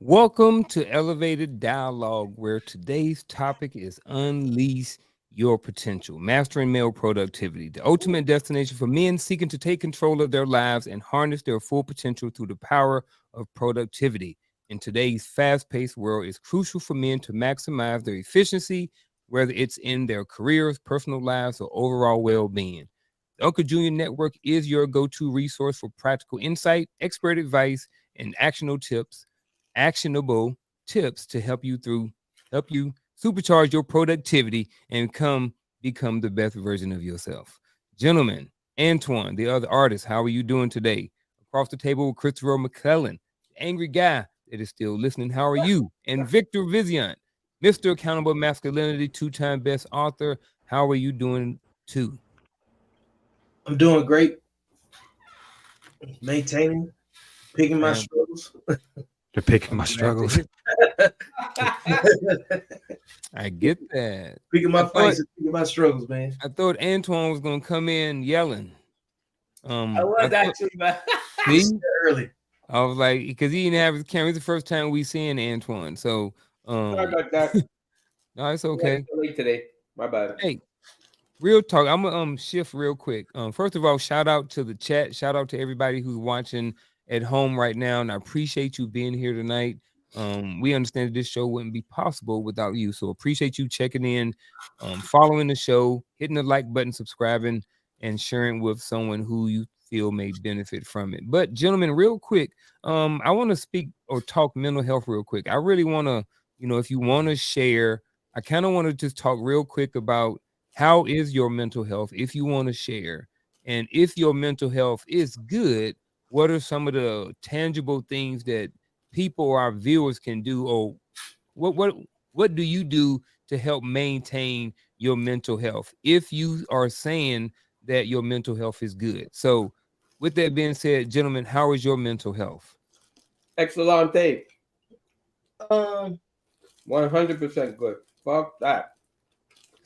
Welcome to Elevated Dialogue, where today's topic is Unleash Your Potential, Mastering Male Productivity, the ultimate destination for men seeking to take control of their lives and harness their full potential through the power of productivity. In today's fast paced world, it's crucial for men to maximize their efficiency, whether it's in their careers, personal lives, or overall well being. The Unkle Junior Network is your go to resource for practical insight, expert advice, and actionable tips to help you supercharge your productivity and become the best version of yourself. Gentlemen, Antoine, the other artist, how are you doing today? Across the table with Christopher McClellan, the angry guy that is still listening. How are you? And Victor Vizian, Mr. Accountable Masculinity, two-time best author. How are you doing too? I'm doing great, maintaining, picking my Man, struggles. They're picking I'm my glad to struggles. hear. I get that. Picking I my thought fights and picking my struggles, man. I thought Antoine was gonna come in yelling. I I was thought, actually, man. It's see, early. I was like, because he didn't have his camera. It's the first time we seeing Antoine. So, Sorry about that. no, it's Yeah, okay. it's late today. My bad. Hey, real talk. I'm gonna shift real quick. First of all, shout out to the chat. Shout out to everybody who's watching at home right now, and I appreciate you being here tonight. We understand that this show wouldn't be possible without you, so appreciate you checking in, following the show, hitting the like button, subscribing, and sharing with someone who you feel may benefit from it. But gentlemen, real quick, I want to speak or talk mental health real quick. I really want to, if you want to share, I kind of want to just talk real quick about how is your mental health if you want to share, and if your mental health is good, what are some of the tangible things that people or our viewers can do, or what do you do to help maintain your mental health if you are saying that your mental health is good? So with that being said, gentlemen, how is your mental health? Excellente. Um, 100% good. Fuck that.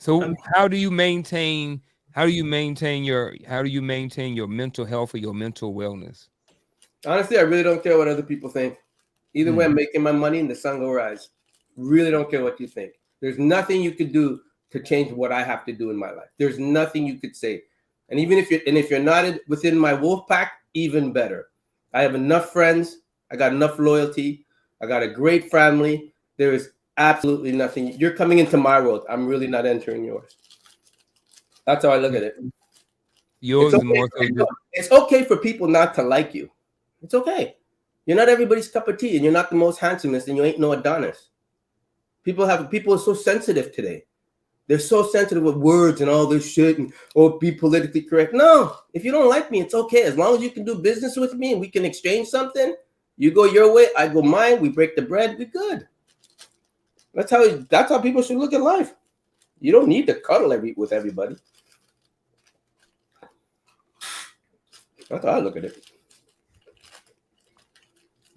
I mean, So how do you maintain your mental health or your mental wellness? Honestly, I really don't care what other people think. Either way, Hmm. I'm making my money and the sun will rise. Really don't care what you think. There's nothing you could do to change what I have to do in my life. There's nothing you could say. And even if you're not within my wolf pack, even better. I have enough friends. I got enough loyalty. I got a great family. There is absolutely nothing. You're coming into my world. I'm really not entering yours. That's how I look at it. It's Yours is okay. more so just It's okay for people not to like you. It's okay. You're not everybody's cup of tea, and you're not the most handsomest, and you ain't no Adonis. People are so sensitive today. They're so sensitive with words and all this shit, and be politically correct. No, if you don't like me, it's okay. As long as you can do business with me and we can exchange something, you go your way, I go mine. We break the bread. We good. That's how people should look at life. You don't need to cuddle with everybody. That's how I look at it.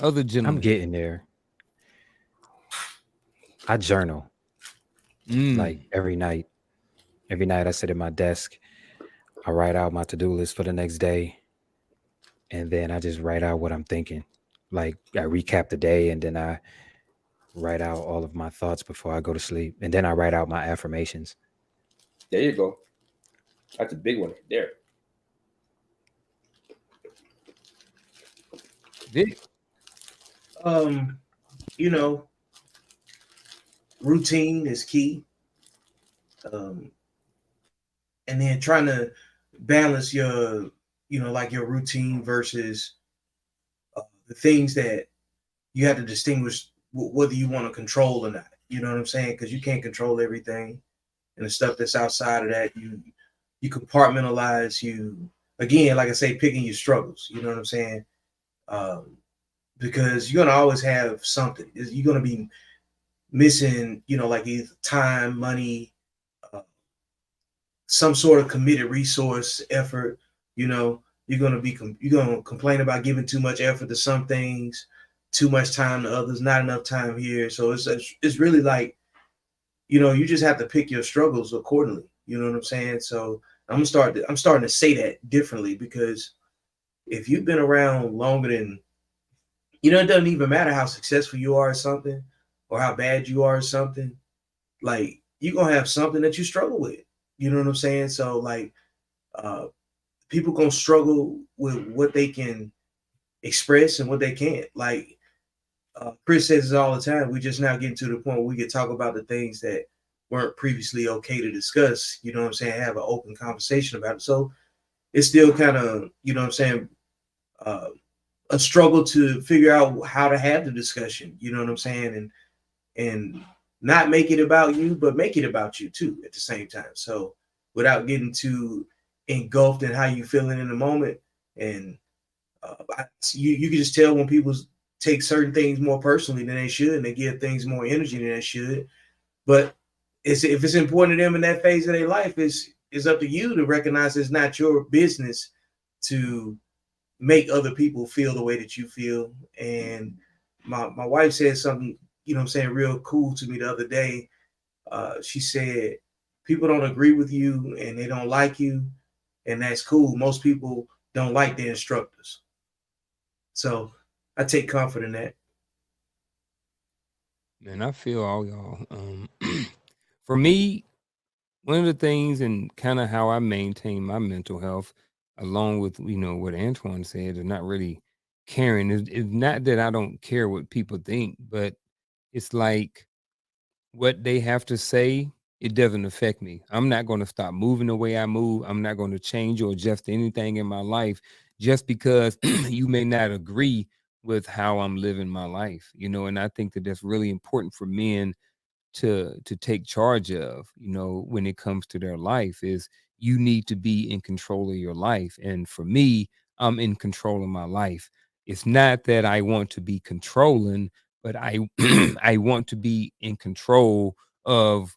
other I'm gentlemen. getting there. I journal like Mm. every night. Every night I sit at my desk. I write out my to-do list for the next day. And then I just write out what I'm thinking. Like I recap the day and then I write out all of my thoughts before I go to sleep. And then I write out my affirmations. There you go. That's a big one there. Vic, um, you know, routine is key. Um, and then trying to balance your, like your routine versus the things that you have to distinguish whether you want to control or not. You know what I'm saying? Because you can't control everything, and the stuff that's outside of that, you compartmentalize. You again, like I say, picking your struggles. You know what I'm saying? Um, because you're gonna always have something. You're gonna be missing, like either time, money, uh, some sort of committed resource, effort. You're gonna complain about giving too much effort to some things, too much time to others, not enough time here. So it's really like, you just have to pick your struggles accordingly. You know what I'm saying? So I'm starting to say that differently, because if you've been around longer than You know, it doesn't even matter how successful you are at something or how bad you are at something. Like, you're gonna have something that you struggle with. You know what I'm saying? So like, uh, people gonna struggle with what they can express and what they can't. Like, Chris says it all the time. We just now getting to the point where we can talk about the things that weren't previously okay to discuss. You know what I'm saying? Have an open conversation about it. So it's still kind of, you know what I'm saying, uh, a struggle to figure out how to have the discussion. You know what I'm saying? And not make it about you, but make it about you too at the same time. So without getting too engulfed in how you feeling in the moment. And you can just tell when people take certain things more personally than they should, and they give things more energy than they should. But if it's important to them in that phase of their life, it's up to you to recognize it's not your business to make other people feel the way that you feel. And my wife said something, you know what I'm saying, real cool to me the other day. She said, people don't agree with you and they don't like you, and that's cool. Most people don't like their instructors. So I take comfort in that. Man, I feel all y'all. For me, one of the things and kind of how I maintain my mental health, along with what Antoine said, is not really caring. It's not that I don't care what people think, but it's like what they have to say. It doesn't affect me. I'm not going to stop moving the way I move. I'm not going to change or adjust anything in my life just because you may not agree with how I'm living my life. And I think that that's really important for men to take charge of, when it comes to their life. Is you need to be in control of your life. And for me, I'm in control of my life. It's not that I want to be controlling, but I I want to be in control of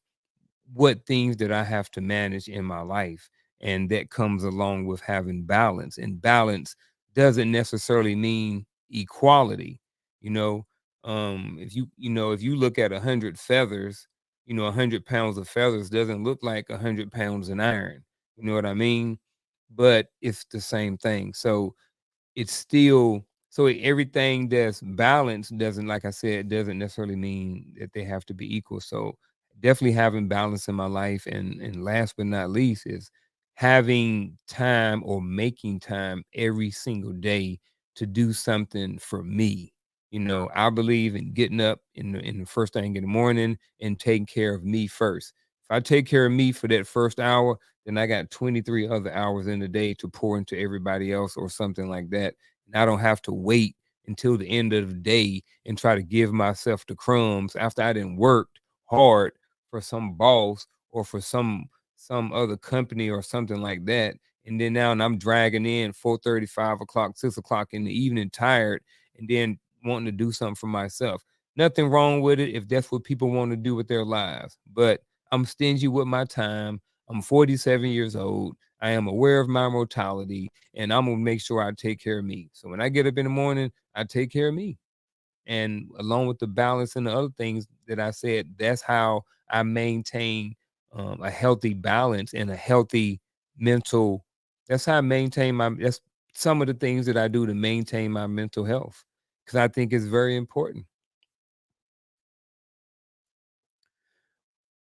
what things that I have to manage in my life. And that comes along with having balance. And balance doesn't necessarily mean equality. You know, if you look at 100 feathers, 100 pounds of feathers doesn't look like 100 pounds in iron. You know what I mean? But it's the same thing. So it's still everything that's balanced doesn't, like I said, doesn't necessarily mean that they have to be equal. So definitely having balance in my life, and last but not least is having time or making time every single day to do something for me. I believe in getting up in the first thing in the morning and taking care of me first. If I take care of me for that first hour, then I got 23 other hours in the day to pour into everybody else or something like that. And I don't have to wait until the end of the day and try to give myself the crumbs after I didn't worked hard for some boss or for some other company or something like that. And then now I'm dragging in 4:30, 5 o'clock, 6 o'clock in the evening, tired, and then wanting to do something for myself. Nothing wrong with it if that's what people want to do with their lives. But I'm stingy with my time. I'm 47 years old. I am aware of my mortality, and I'm gonna make sure I take care of me. So when I get up in the morning, I take care of me. And along with the balance and the other things that I said, that's how I maintain a healthy balance and a healthy mental. That's how I maintain my. That's some of the things that I do to maintain my mental health, because I think it's very important.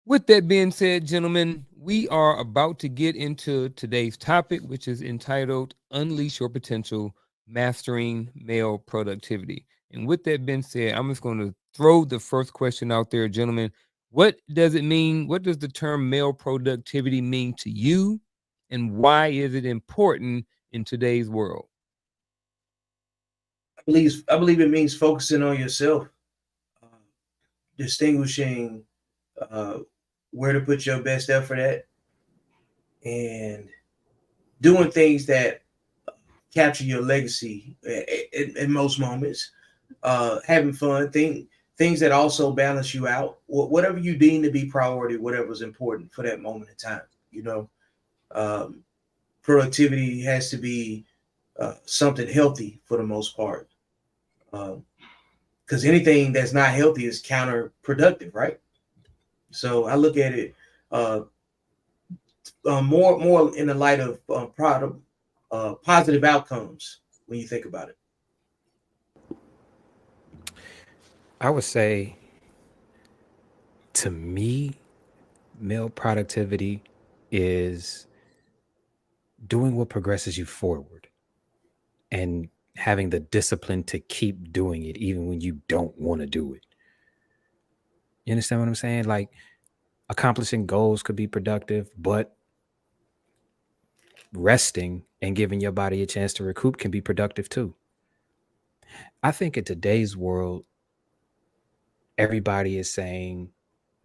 With that being said, gentlemen, we are about to get into today's topic, which is entitled Unleash Your Potential, Mastering Male Productivity. And with that being said, I'm just going to throw the first question out there, gentlemen. What does it mean? What does the term male productivity mean to you? And why is it important in today's world? I believe it means focusing on yourself, uh, distinguishing uh, where to put your best effort at, and doing things that capture your legacy in most moments. Having fun, things that also balance you out. Whatever you deem to be priority, whatever's important for that moment in time. You know, um, productivity has to be something healthy for the most part. Because anything that's not healthy is counterproductive, right? So I look at it uh, more in the light of positive outcomes when you think about it. I would say, to me, male productivity is doing what progresses you forward and having the discipline to keep doing it even when you don't want to do it. You understand what I'm saying? Like, accomplishing goals could be productive, but resting and giving your body a chance to recoup can be productive too. I think in today's world, everybody is saying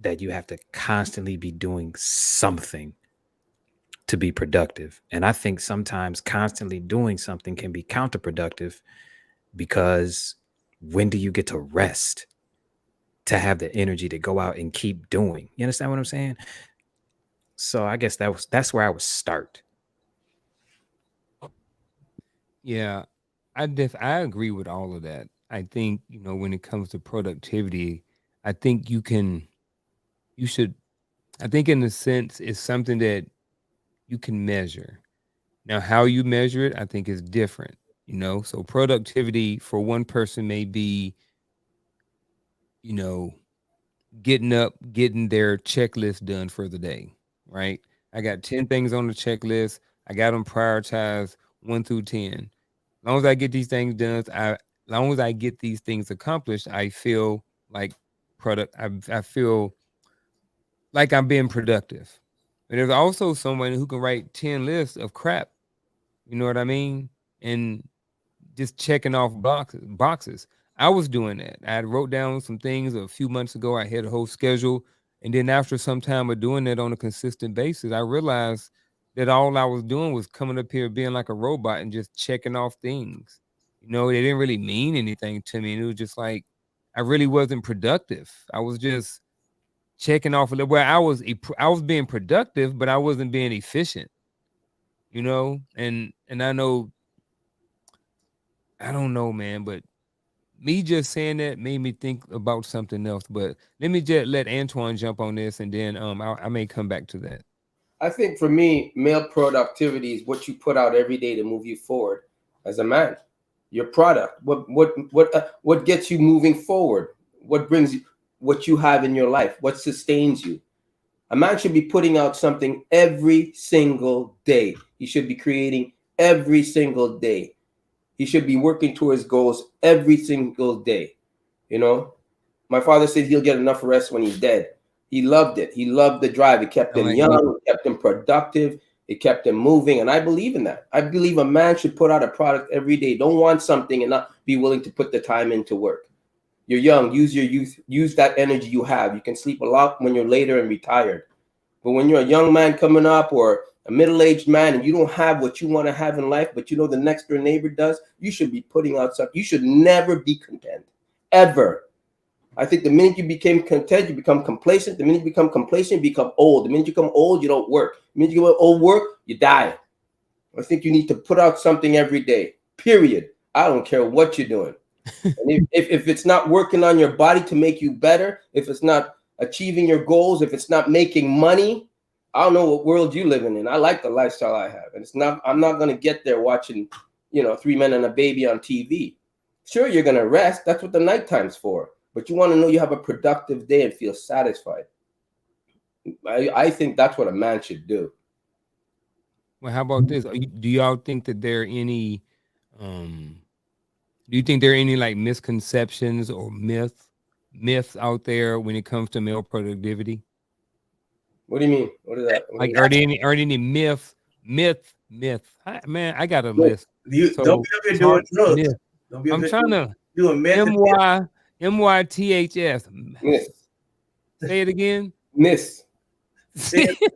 that you have to constantly be doing something to be productive. And I think sometimes constantly doing something can be counterproductive, because when do you get to rest to have the energy to go out and keep doing? You understand what I'm saying? So I guess that's where I would start. Yeah, I agree with all of that. I think, when it comes to productivity, I think you should I think in a sense it's something that you can measure. Now how you measure it, I think is different. So productivity for one person may be, you know, getting up, getting their checklist done for the day, right? I got 10 things on the checklist. I got them prioritized 1 through 10. Long as I get these things done, long as I get these things accomplished, I feel like I feel like I'm being productive. But there's also someone who can write 10 lists of crap, you know what I mean? And just checking off boxes. I was doing that. I had wrote down some things a few months ago. I had a whole schedule. And then after some time of doing that on a consistent basis, I realized that all I was doing was coming up here being like a robot and just checking off things. They didn't really mean anything to me. And it was just like I really wasn't productive. I was just checking off a little where I was being productive, but I wasn't being efficient. And I don't know, man, but me just saying that made me think about something else. But let me just let Antoine jump on this, and then I may come back to that. I think for me, male productivity is what you put out every day to move you forward as a man. Your product, what gets you moving forward? What brings you what you have in your life? What sustains you? A man should be putting out something every single day. He should be creating every single day. He should be working towards goals every single day. You know, my father said he'll get enough rest when he's dead. He loved it. He loved the drive. It kept him Like me. young, it kept him productive, it kept him moving. And I believe in that. I believe a man should put out a product every day. Don't want something and not be willing to put the time into work. You're young, use your youth, use that energy you have. You can sleep a lot when you're later and retired. But when you're a young man coming up or a middle-aged man and you don't have what you want to have in life, but you know the next door neighbor does, you should be putting out something. You should never be content, ever. I think the minute you became content, you become complacent. The minute you become complacent, you become old. The minute you become old, you don't work. The minute you go old work, you die. I think you need to put out something every day, period. I don't care what you're doing. And if it's not working on your body to make you better, if it's not achieving your goals, if it's not making money, I don't know what world you living in. I like the lifestyle I have. And I'm not going to get there watching, 3 Men and a Baby on TV. Sure, you're going to rest. That's what the nighttime's for. But you want to know you have a productive day and feel satisfied. I think that's what a man should do. Well, how about this? Do y'all think that there are any do you think there are any like misconceptions or myths out there when it comes to male productivity? What do you mean? What is that? Like, are there any myth? Man, I got a list. Don't be up here doing drugs. Don't be up I'm here trying to doing meth. MYTHS. Myth. Say it again. Myth. Say it,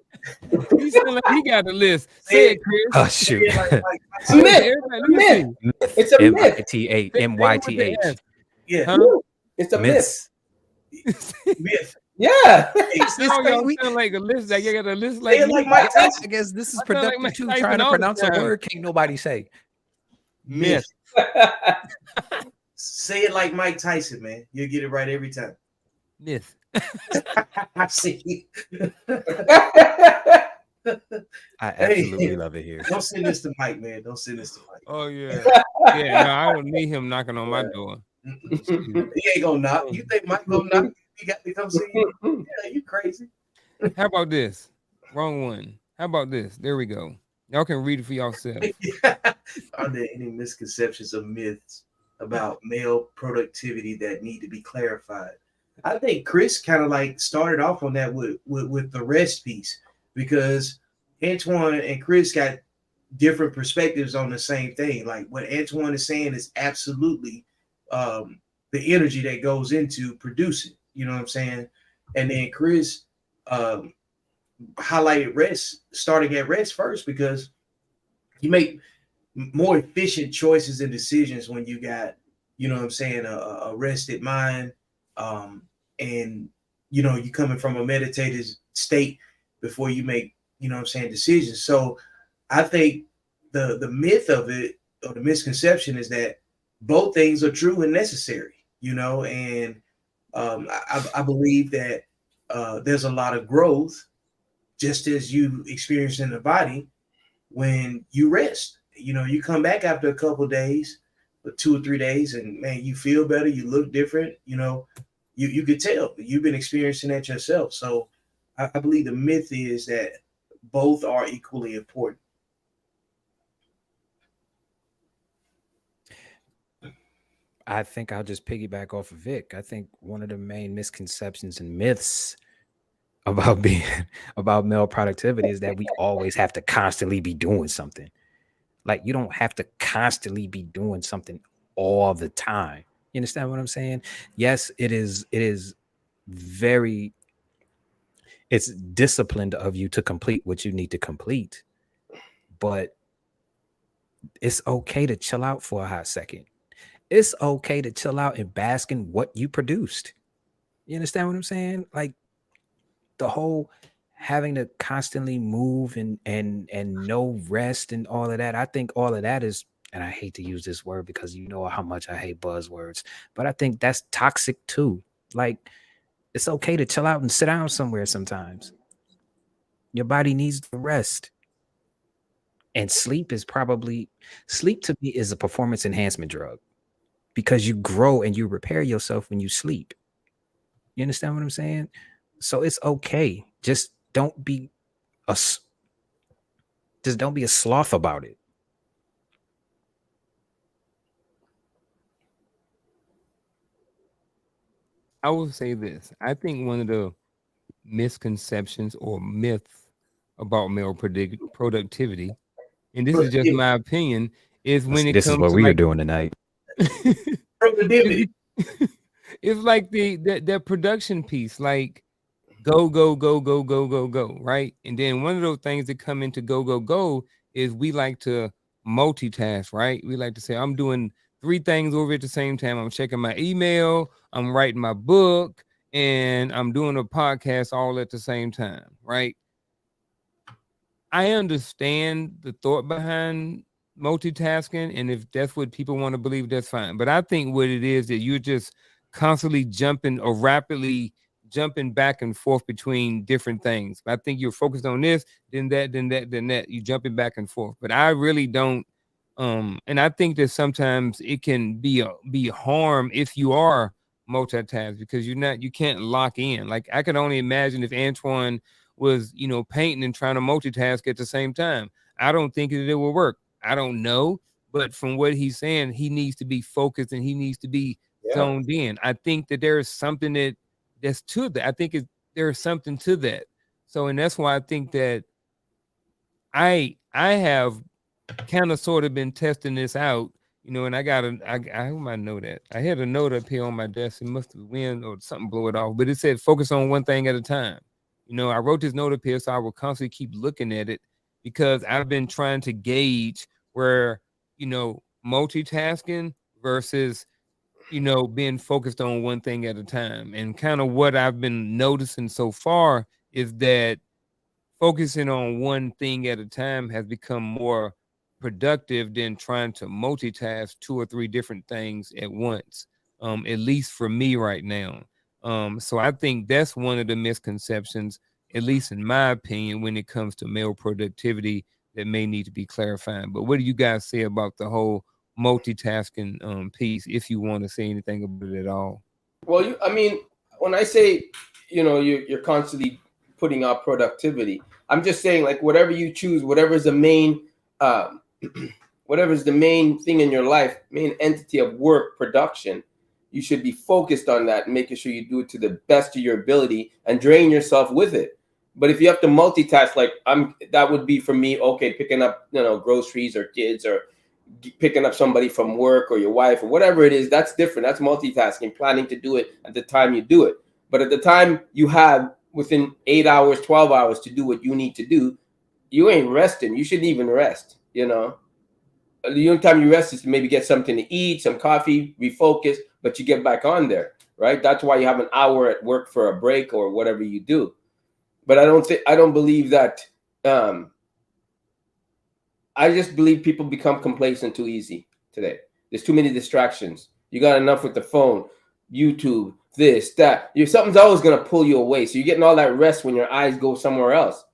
He sound like he got the list. Say it, Chris. Oh shoot. It's a myth. Everybody, let me Myth. see. It's a myth. MYTH. Yeah. Huh? It's a Myths. myth. Yeah. Y'all sound like a list. Like you got a list Say like it me. like Mike Tyson. I guess this is I sound like productive Mike too. Tyson Trying to all the pronounce a time. word can't nobody say. Myth. Say it like Mike Tyson, man. You'll get it right every time. Myth. I see. I absolutely love it here. Don't send this to Mike, man. Don't send this to Mike. Oh yeah. Yeah, no, I don't need him knocking on my door. He ain't gonna knock. You think Mike gonna knock? He got to come see you? Yeah, you crazy. How about this? Wrong one. How about this? There we go. Y'all can read it for yourself. Are there any misconceptions or myths about male productivity that need to be clarified? I think Chris kind of like started off on that with the rest piece, because Antoine and Chris got different perspectives on the same thing. Like what Antoine is saying is absolutely the energy that goes into producing. You know what I'm saying? And then Chris highlighted rest, starting at rest first, because you make more efficient choices and decisions when you got, you know what I'm saying, a rested mind, and you know, you coming from a meditative state before you make, you know what I'm saying, decisions. So I think the myth of it, or the misconception, is that both things are true and necessary, you know. And I believe that there's a lot of growth, just as you experience in the body, when you rest. You know, you come back after a couple of days, or 2 or 3 days, and man, you feel better, you look different. You know, you could tell you've been experiencing that yourself. So I believe the myth is that both are equally important. I think I'll just piggyback off of Vic. I think one of the main misconceptions and myths about being about male productivity is that we always have to constantly be doing something. Like, you don't have to constantly be doing something all the time. You understand what I'm saying? Yes, it is very, it's disciplined of you to complete what you need to complete, but it's okay to chill out for a hot second. It's okay to chill out and bask in what you produced. You understand what I'm saying? Like, the whole having to constantly move and no rest and all of that. I think all of that is, and I hate to use this word because you know how much I hate buzzwords, but I think that's toxic too. Like, it's okay to chill out and sit down somewhere sometimes. Your body needs to rest. And sleep to me is a performance enhancement drug, because you grow and you repair yourself when you sleep. You understand what I'm saying? So it's okay. Just don't be a sloth about it. I will say this. I think one of the misconceptions or myths about male productivity, and this is just my opinion, is when it This is comes what to we are like doing tonight. Productivity. it's like the production piece, like go go go go go go go, right? And then one of those things that come into go go go is we like to multitask, right? We like to say I'm doing 3 things over at the same time. I'm checking my email, I'm writing my book, and I'm doing a podcast all at the same time, right? I understand the thought behind multitasking, and if that's what people want to believe, that's fine. But I think what it is that you're just constantly jumping or rapidly jumping back and forth between different things. I think you're focused on this, then that, then that, then that. You jumping back and forth. But I really don't. And I think that sometimes it can be harm if you are multitask, because you can't lock in. Like, I can only imagine if Antoine was, painting and trying to multitask at the same time. I don't think that it will work. I don't know, but from what he's saying, he needs to be focused and he needs to be zoned in. I think that there is something that's to that. I think there is something to that. So, and that's why I think that I have kind of sort of been testing this out, and I might know that. I had a note up here on my desk. It must have wind or something blow it off, but it said focus on one thing at a time. I wrote this note up here so I will constantly keep looking at it, because I've been trying to gauge where, multitasking versus, being focused on one thing at a time. And kind of what I've been noticing so far is that focusing on one thing at a time has become more productive than trying to multitask 2 or 3 different things at once. At least for me right now. So I think that's one of the misconceptions, at least in my opinion, when it comes to male productivity, that may need to be clarified. But what do you guys say about the whole one thing at a time? You know, I got a I got my note up here, so I will constantly keep looking at it, because I've been trying to gauge where, focusing on one thing at a time has become more productive than trying to multitask 2 or 3 different things at once. So I think that's one of the misconceptions, at least in my opinion, when it comes to male productivity, that may need to be clarified. But what do you guys say about the whole multitasking piece, if you want to say anything about it at all. Well, I mean, when I say, you're constantly putting out productivity, I'm just saying, like, whatever you choose, whatever's the main, um, whatever's the main thing in your life, main entity of work, production, you should be focused on that and making sure you do it to the best of your ability and drain yourself with it. But if you have to multitask, like that would be for me, okay, picking up, groceries or kids or picking up somebody from work or your wife or whatever it is, that's different. That's multitasking, planning to do it at the time you do it. But at the time you have within 8 hours, 12 hours to do what you need to do, you ain't resting. You shouldn't even rest, The only time you rest is to maybe get something to eat, some coffee, refocus, but you get back on there, right? That's why you have an hour at work for a break or whatever you do. But I don't believe that. I just believe people become complacent too easy today. There's too many distractions. You got enough with the phone, YouTube, this, that. Something's always going to pull you away. So you're getting all that rest when your eyes go somewhere else.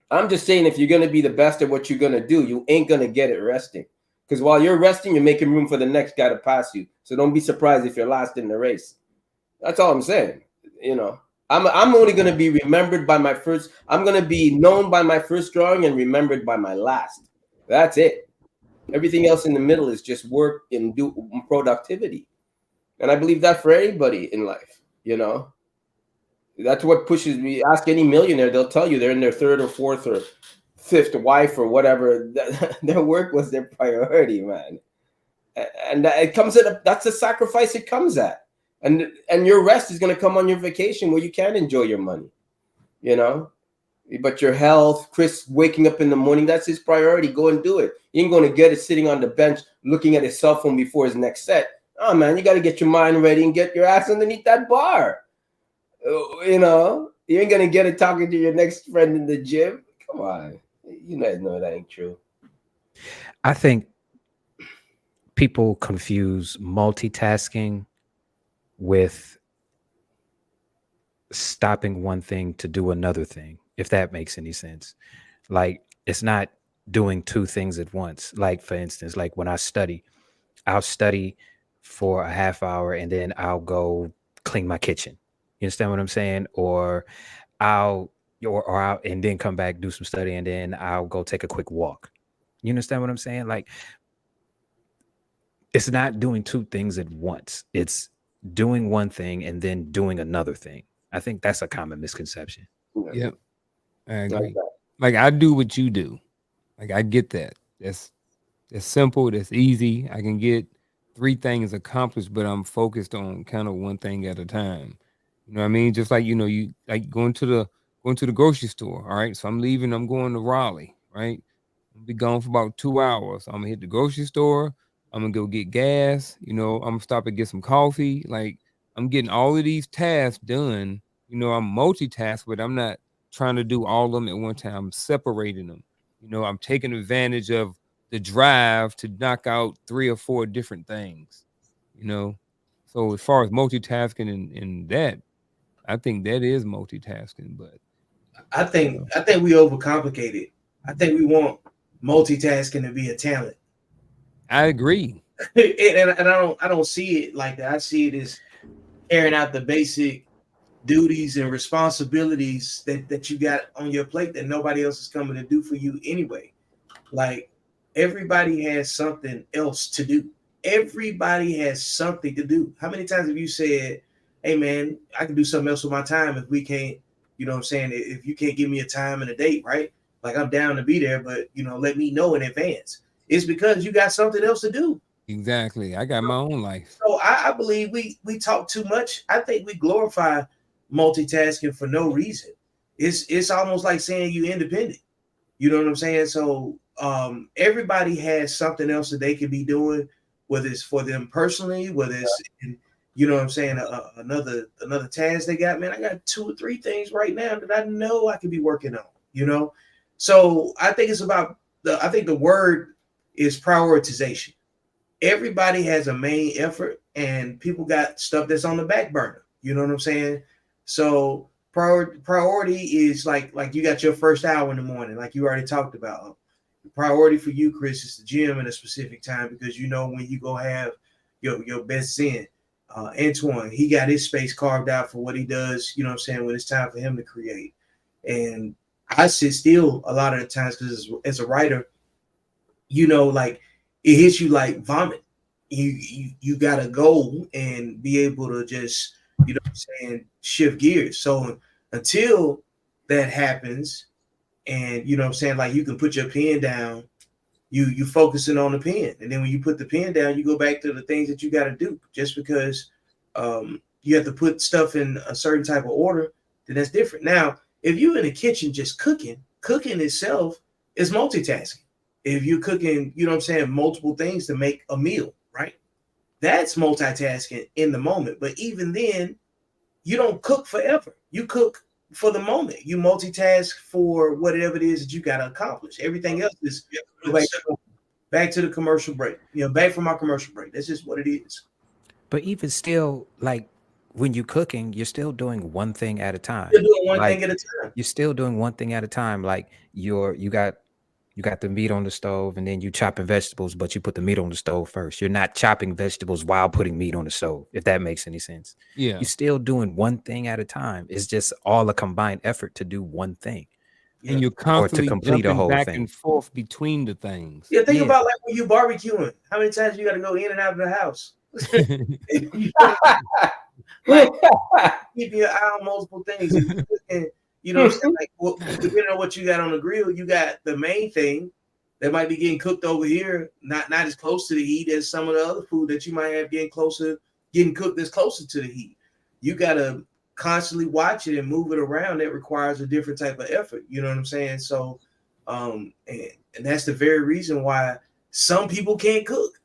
I'm just saying, if you're going to be the best at what you're going to do, you ain't going to get it resting. Because while you're resting, you're making room for the next guy to pass you. So don't be surprised if you're last in the race. That's all I'm saying. I'm only going to be remembered by my first. I'm going to be known by my first drawing and remembered by my last. That's it. Everything else in the middle is just work and do productivity. And I believe that for anybody in life, That's what pushes me. Ask any millionaire, they'll tell you they're in their third or fourth or fifth wife or whatever. Their work was their priority, man. And it comes at that's a sacrifice it comes at. And your rest is going to come on your vacation where you can enjoy your money, But your health, Chris waking up in the morning, that's his priority. Go and do it. You ain't going to get it sitting on the bench looking at his cell phone before his next set. Oh, man, you got to get your mind ready and get your ass underneath that bar. You ain't going to get it talking to your next friend in the gym. Come on. You guys know that ain't true. I think people confuse multitasking with stopping one thing to do another thing, if that makes any sense. Like, it's not doing two things at once. Like, for instance, like when I study, I'll study for a half hour and then I'll go clean my kitchen. You understand what I'm saying? Or I'll and then come back, do some study, and then I'll go take a quick walk. You understand what I'm saying? Like, it's not doing two things at once. It's doing one thing and then doing another thing. I think that's a common misconception. Yep, I agree. Like, I do what you do. Like, I get that. That's simple. That's easy. I can get 3 things accomplished, but I'm focused on kind of one thing at a time. You know what I mean? Just like, you like going to the grocery store. All right. So I'm leaving. I'm going to Raleigh. Right. I'll be gone for about 2 hours. I'm gonna hit the grocery store. I'm gonna go get gas. I'm gonna stop and get some coffee. Like, I'm getting all of these tasks done. I'm multitask, but I'm not trying to do all of them at one time. I'm separating them. I'm taking advantage of the drive to knock out 3 or 4 different things. So as far as multitasking and that, I think that is multitasking. But I think we overcomplicate it. I think we want multitasking to be a talent. I agree. and I don't see it like that. I see it as carrying out the basic duties and responsibilities that you got on your plate that nobody else is coming to do for you anyway. Like, everybody has something else to do. Everybody has something to do. How many times have you said, hey man, I can do something else with my time if we can't, if you can't give me a time and a date, right? Like, I'm down to be there, but let me know in advance. It's because you got something else to do. Exactly. I got my own life. So I believe we talk too much. I think we glorify multitasking for no reason. It's almost like saying you independent. You know what I'm saying? So everybody has something else that they could be doing, whether it's for them personally, whether it's another task they got. Man, I got 2 or 3 things right now that I know I could be working on. So I think it's about the word is prioritization. Everybody has a main effort, and people got stuff that's on the back burner. You know what I'm saying? So priority is like you got your first hour in the morning, like you already talked about. The priority for you, Chris, is the gym at a specific time because you know when you go have your best zen. Antoine, he got his space carved out for what he does, you know what I'm saying, when it's time for him to create. And I sit still a lot of the times because as a writer, you know, like it hits you like vomit. You gotta go and be able to just, you know what I'm saying, shift gears. So until that happens, and you know what I'm saying, like you can put your pen down, you focusing on the pen, and then when you put the pen down, you go back to the things that you got to do. Just because you have to put stuff in a certain type of order, then that's different. Now, if you're in the kitchen just cooking itself is multitasking. If you're cooking, you know what I'm saying, multiple things to make a meal, right? That's multitasking in the moment. But even then, you don't cook forever. You cook for the moment. You multitask for whatever it is that you got to accomplish. Everything else is back to the commercial break. You know, back from our commercial break. That's just what it is. But even still, like when you're cooking, you're still doing one thing at a time. You're doing one Like, thing at a time. You're still doing one thing at a time. Like you got the meat on the stove, and then you chopping vegetables, but you put the meat on the stove first. You're not chopping vegetables while putting meat on the stove, if that makes any sense. Yeah. You're still doing one thing at a time. It's just all a combined effort to do one thing. And you're constantly complete a jumping whole back thing. and forth between the things. Yeah, think about like when you barbecuing. How many times you got to go in and out of the house? Like keeping your eye on multiple things. And, you know what I'm saying? Like, depending on what you got on the grill, you got the main thing that might be getting cooked over here, not as close to the heat as some of the other food that you might have getting cooked that's closer to the heat. You got to constantly watch it and move it around. That requires a different type of effort. You know what I'm saying? So, and that's the very reason why some people can't cook,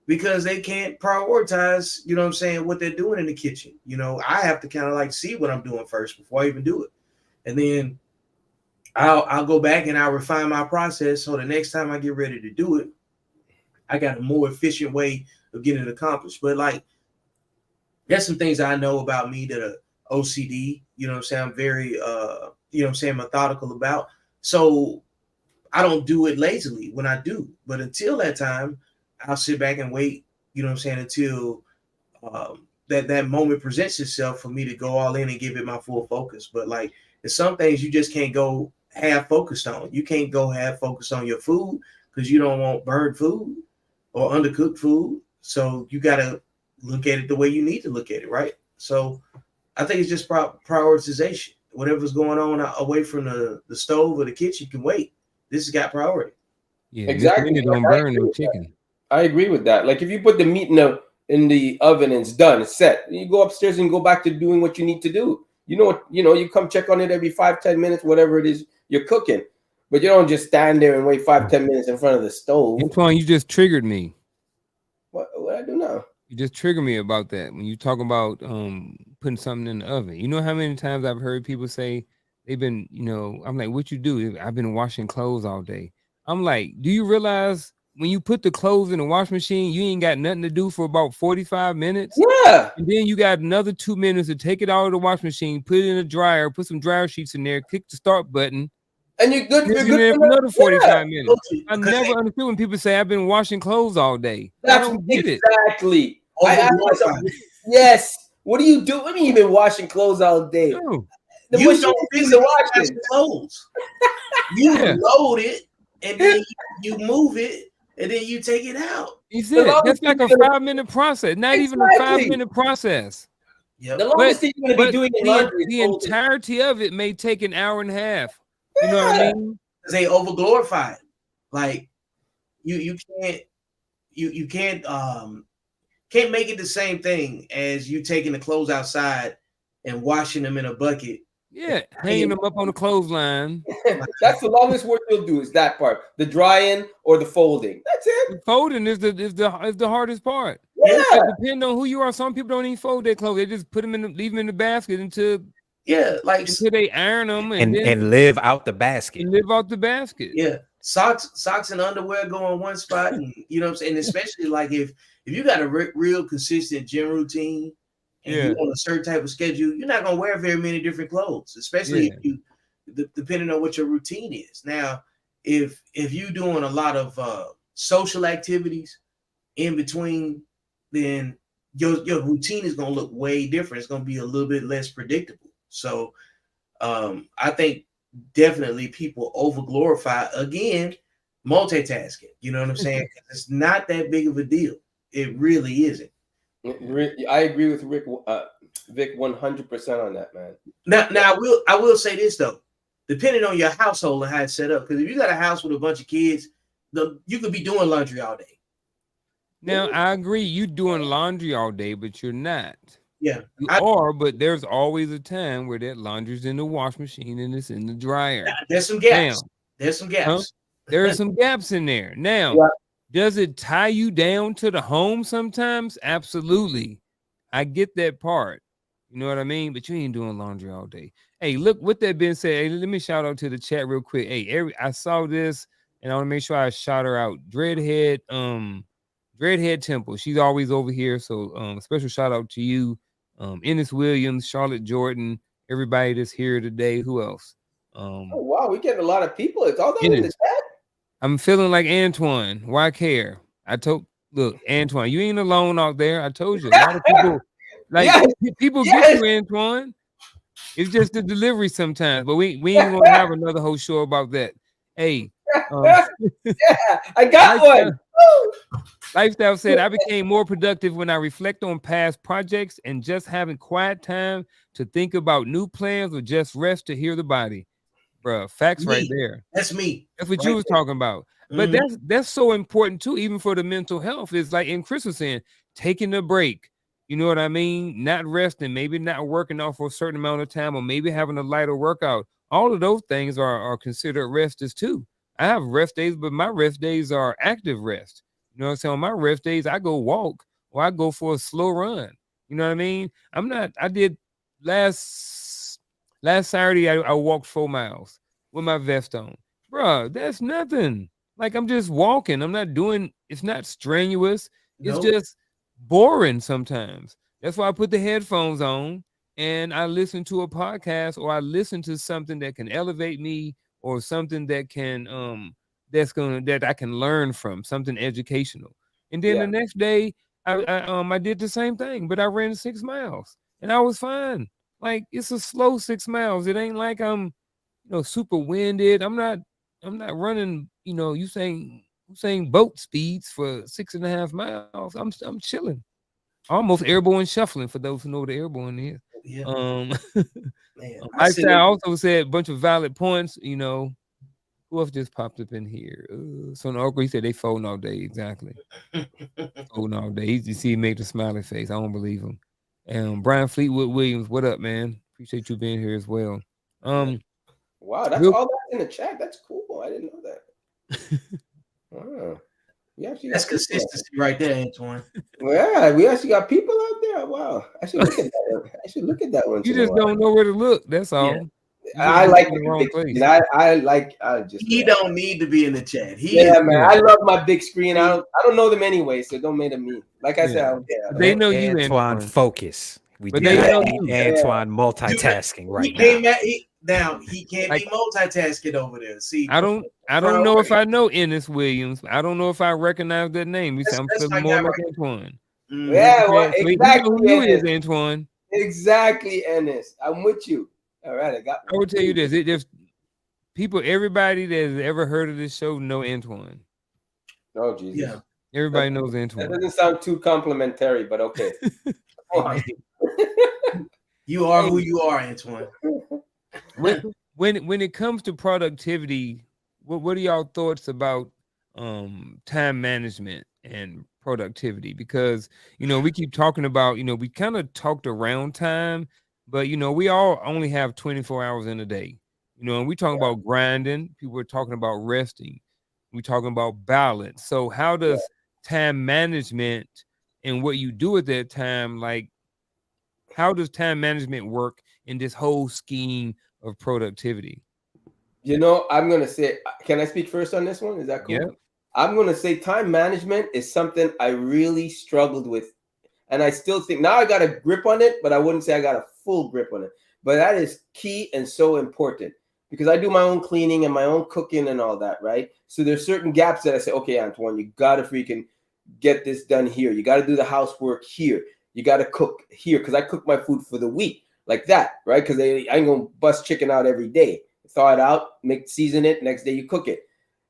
because they can't prioritize, you know what I'm saying, what they're doing in the kitchen. You know, I have to kind of like see what I'm doing first before I even do it. And then I'll go back and I'll refine my process. So the next time I get ready to do it, I got a more efficient way of getting it accomplished. But like, there's some things I know about me that are OCD, you know what I'm saying? I'm very, you know what I'm saying, methodical about. So I don't do it lazily when I do. But until that time, I'll sit back and wait, you know what I'm saying, until that moment presents itself for me to go all in and give it my full focus. But like, there's some things you just can't go half focused on. You can't go half focused on your food because you don't want burned food or undercooked food. So you got to look at it the way you need to look at it, right? So I think it's just prioritization. Whatever's going on away from the stove or the kitchen can wait. This has got priority. Yeah, exactly. Don't burn no chicken. I agree with that. Like if you put the meat in the oven and it's done, it's set. You go upstairs and go back to doing what you need to do. You come check on it every 5-10 minutes, whatever it is you're cooking. But you don't just stand there and wait 5-10 minutes in front of the stove. Antoine, you just triggered me. What I do now? You just triggered me about that when you talk about putting something in the oven. You know how many times I've heard people say they've been, I'm like, what you do? I've been washing clothes all day. I'm like, do you realize when you put the clothes in the wash machine, you ain't got nothing to do for about 45 minutes? Yeah. And then you got another 2 minutes to take it out of the wash machine, put it in a dryer, put some dryer sheets in there, click the start button. And you're good for another 45 minutes. I never understood when people say I've been washing clothes all day. I don't get it. Exactly. I ask myself, yes. What do you do? What do you mean you've been washing clothes all day? No. You don't physically wash clothes. You load it and then you move it and then you take it out. You see, that's like a 5-minute process. Not even a 5-minute process. Yep. The longest thing you're gonna be doing in laundry, the entirety of it may take an hour and a half. You know what I mean? Because they overglorify it. Like you can't make it the same thing as you taking the clothes outside and washing them in a bucket. Yeah, hanging them up on the clothesline. That's the longest work you'll do is that part, the drying or the folding. That's it. The folding is the hardest part. Yeah, depending on who you are. Some people don't even fold their clothes; they just put them leave them in the basket until they iron them and live out the basket. And live out the basket. Yeah, socks and underwear go on one spot, and you know what I'm saying. Especially like if you got a real consistent gym routine. And you on a certain type of schedule, you're not gonna wear very many different clothes, especially if you, depending on what your routine is. Now, if you doing a lot of social activities in between, then your routine is going to look way different. It's going to be a little bit less predictable. So I think definitely people over glorify again multitasking. You know what I'm saying? It's not that big of a deal. It really isn't. I agree with Vic 100% on that, man. Now I will say this though, depending on your household and how it's set up, because if you got a house with a bunch of kids, you could be doing laundry all day. Now I agree, you doing laundry all day, but you're not. Yeah, You are, but there's always a time where that laundry's in the wash machine and it's in the dryer. there's some gaps. Now, There's some gaps. there are some gaps in there. Now, Yeah. does it tie you down to the home sometimes? Absolutely. I get that part. You know what I mean? But you ain't doing laundry all day. Hey, look, with that being said, hey, let me shout out to the chat real quick. Hey, I saw this and I want to make sure I shout her out. Dreadhead Temple. She's always over here. So special shout out to you. Ennis Williams, Charlotte Jordan, everybody that's here today. Who else? Oh wow, we getting a lot of people. It's all that in the chat. I'm feeling like Antoine. Why care? Look, Antoine, you ain't alone out there. I told you, a lot of people, people get you, Antoine. It's just the delivery sometimes, but we ain't gonna have another whole show about that. Hey, I got one. Lifestyle said, I became more productive when I reflect on past projects and just having quiet time to think about new plans or just rest to hear the body. Bruh, facts right there. That's me. That's what right you was there. talking about. But that's so important too, even for the mental health. It's like, and Chris was saying, taking a break. You know what I mean? Not resting, maybe not working off for a certain amount of time, or maybe having a lighter workout. All of those things are considered resters too. I have rest days, but my rest days are active rest. You know what I'm saying? On my rest days, I go walk or I go for a slow run. You know what I mean? I did last Saturday, I walked 4 miles with my vest on. Bruh, that's nothing. Like, I'm just walking. I'm not doing, it's not strenuous. It's just boring sometimes. That's why I put the headphones on and I listen to a podcast or I listen to something that can elevate me or something that can that I can learn from, something educational. And then the next day I did the same thing, but I ran 6 miles and I was fine. Like, it's a slow 6 miles. It ain't like I'm super winded. I'm not running, you saying boat speeds for 6.5 miles. I'm chilling. Almost airborne shuffling for those who know what the airborne is. Yeah. Man, I also said a bunch of valid points. Who else just popped up in here? So Uncle, he said they folding all day. Exactly. Folding all day. You see, he made the smiley face. I don't believe him. And Brian Fleetwood Williams, what up, man? Appreciate you being here as well. Wow, that's all that's in the chat. That's cool. I didn't know that. Wow. That's consistency right there, Antoine. Yeah, we actually got people out there. Wow. I should look at that. I should look at that one. You just don't know where to look. That's all. Yeah. I like the wrong place. He don't need to be in the chat. Man. I love my big screen. I don't know them anyway, so don't make them me. Like I said, they know you, Antoine. Focus. But they know you. Antoine multitasking right now. He can't be multitasking over there. See, I don't know if I know Ennis Williams. I don't know if I recognize that name. I'm feeling more like Antoine. Yeah, well, exactly. Who you is, Antoine? Exactly, Ennis. I'm with you. All right, I will tell you this. It just everybody that has ever heard of this show know Antoine. Oh, Jesus. Yeah. Everybody knows Antoine. That doesn't sound too complimentary, but okay. You are who you are, Antoine. When it comes to productivity, what are y'all thoughts about time management and productivity? Because we keep talking about, we kind of talked around time, but we all only have 24 hours in a day. And we talking about grinding, people are talking about resting, we talking about balance. So how does time management and what you do at that time, like, how does time management work in this whole scheme of productivity? I'm going to say, can I speak first on this one? Is that cool? Yeah. I'm going to say time management is something I really struggled with. And I still think now I got a grip on it, but I wouldn't say I got a full grip on it. But that is key and so important because I do my own cleaning and my own cooking and all that, right? So there's certain gaps that I say, okay, Antoine, you got to freaking get this done here. You got to do the housework here. You got to cook here, because I cook my food for the week like that, right? Because I ain't going to bust chicken out every day. Thaw it out, season it, next day you cook it.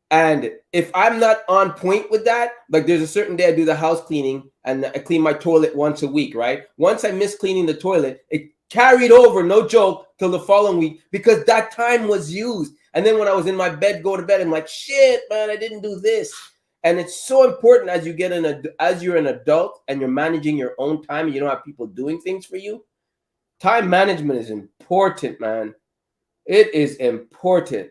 And if I'm not on point with that, like there's a certain day I do the house cleaning and I clean my toilet once a week, right? Once I miss cleaning the toilet, it carried over, no joke, till the following week because that time was used. And then when I was in my bed, go to bed, I'm like, shit, man, I didn't do this. And it's so important as you're an adult and you're managing your own time and you don't have people doing things for you. Time management is important, man. It is important.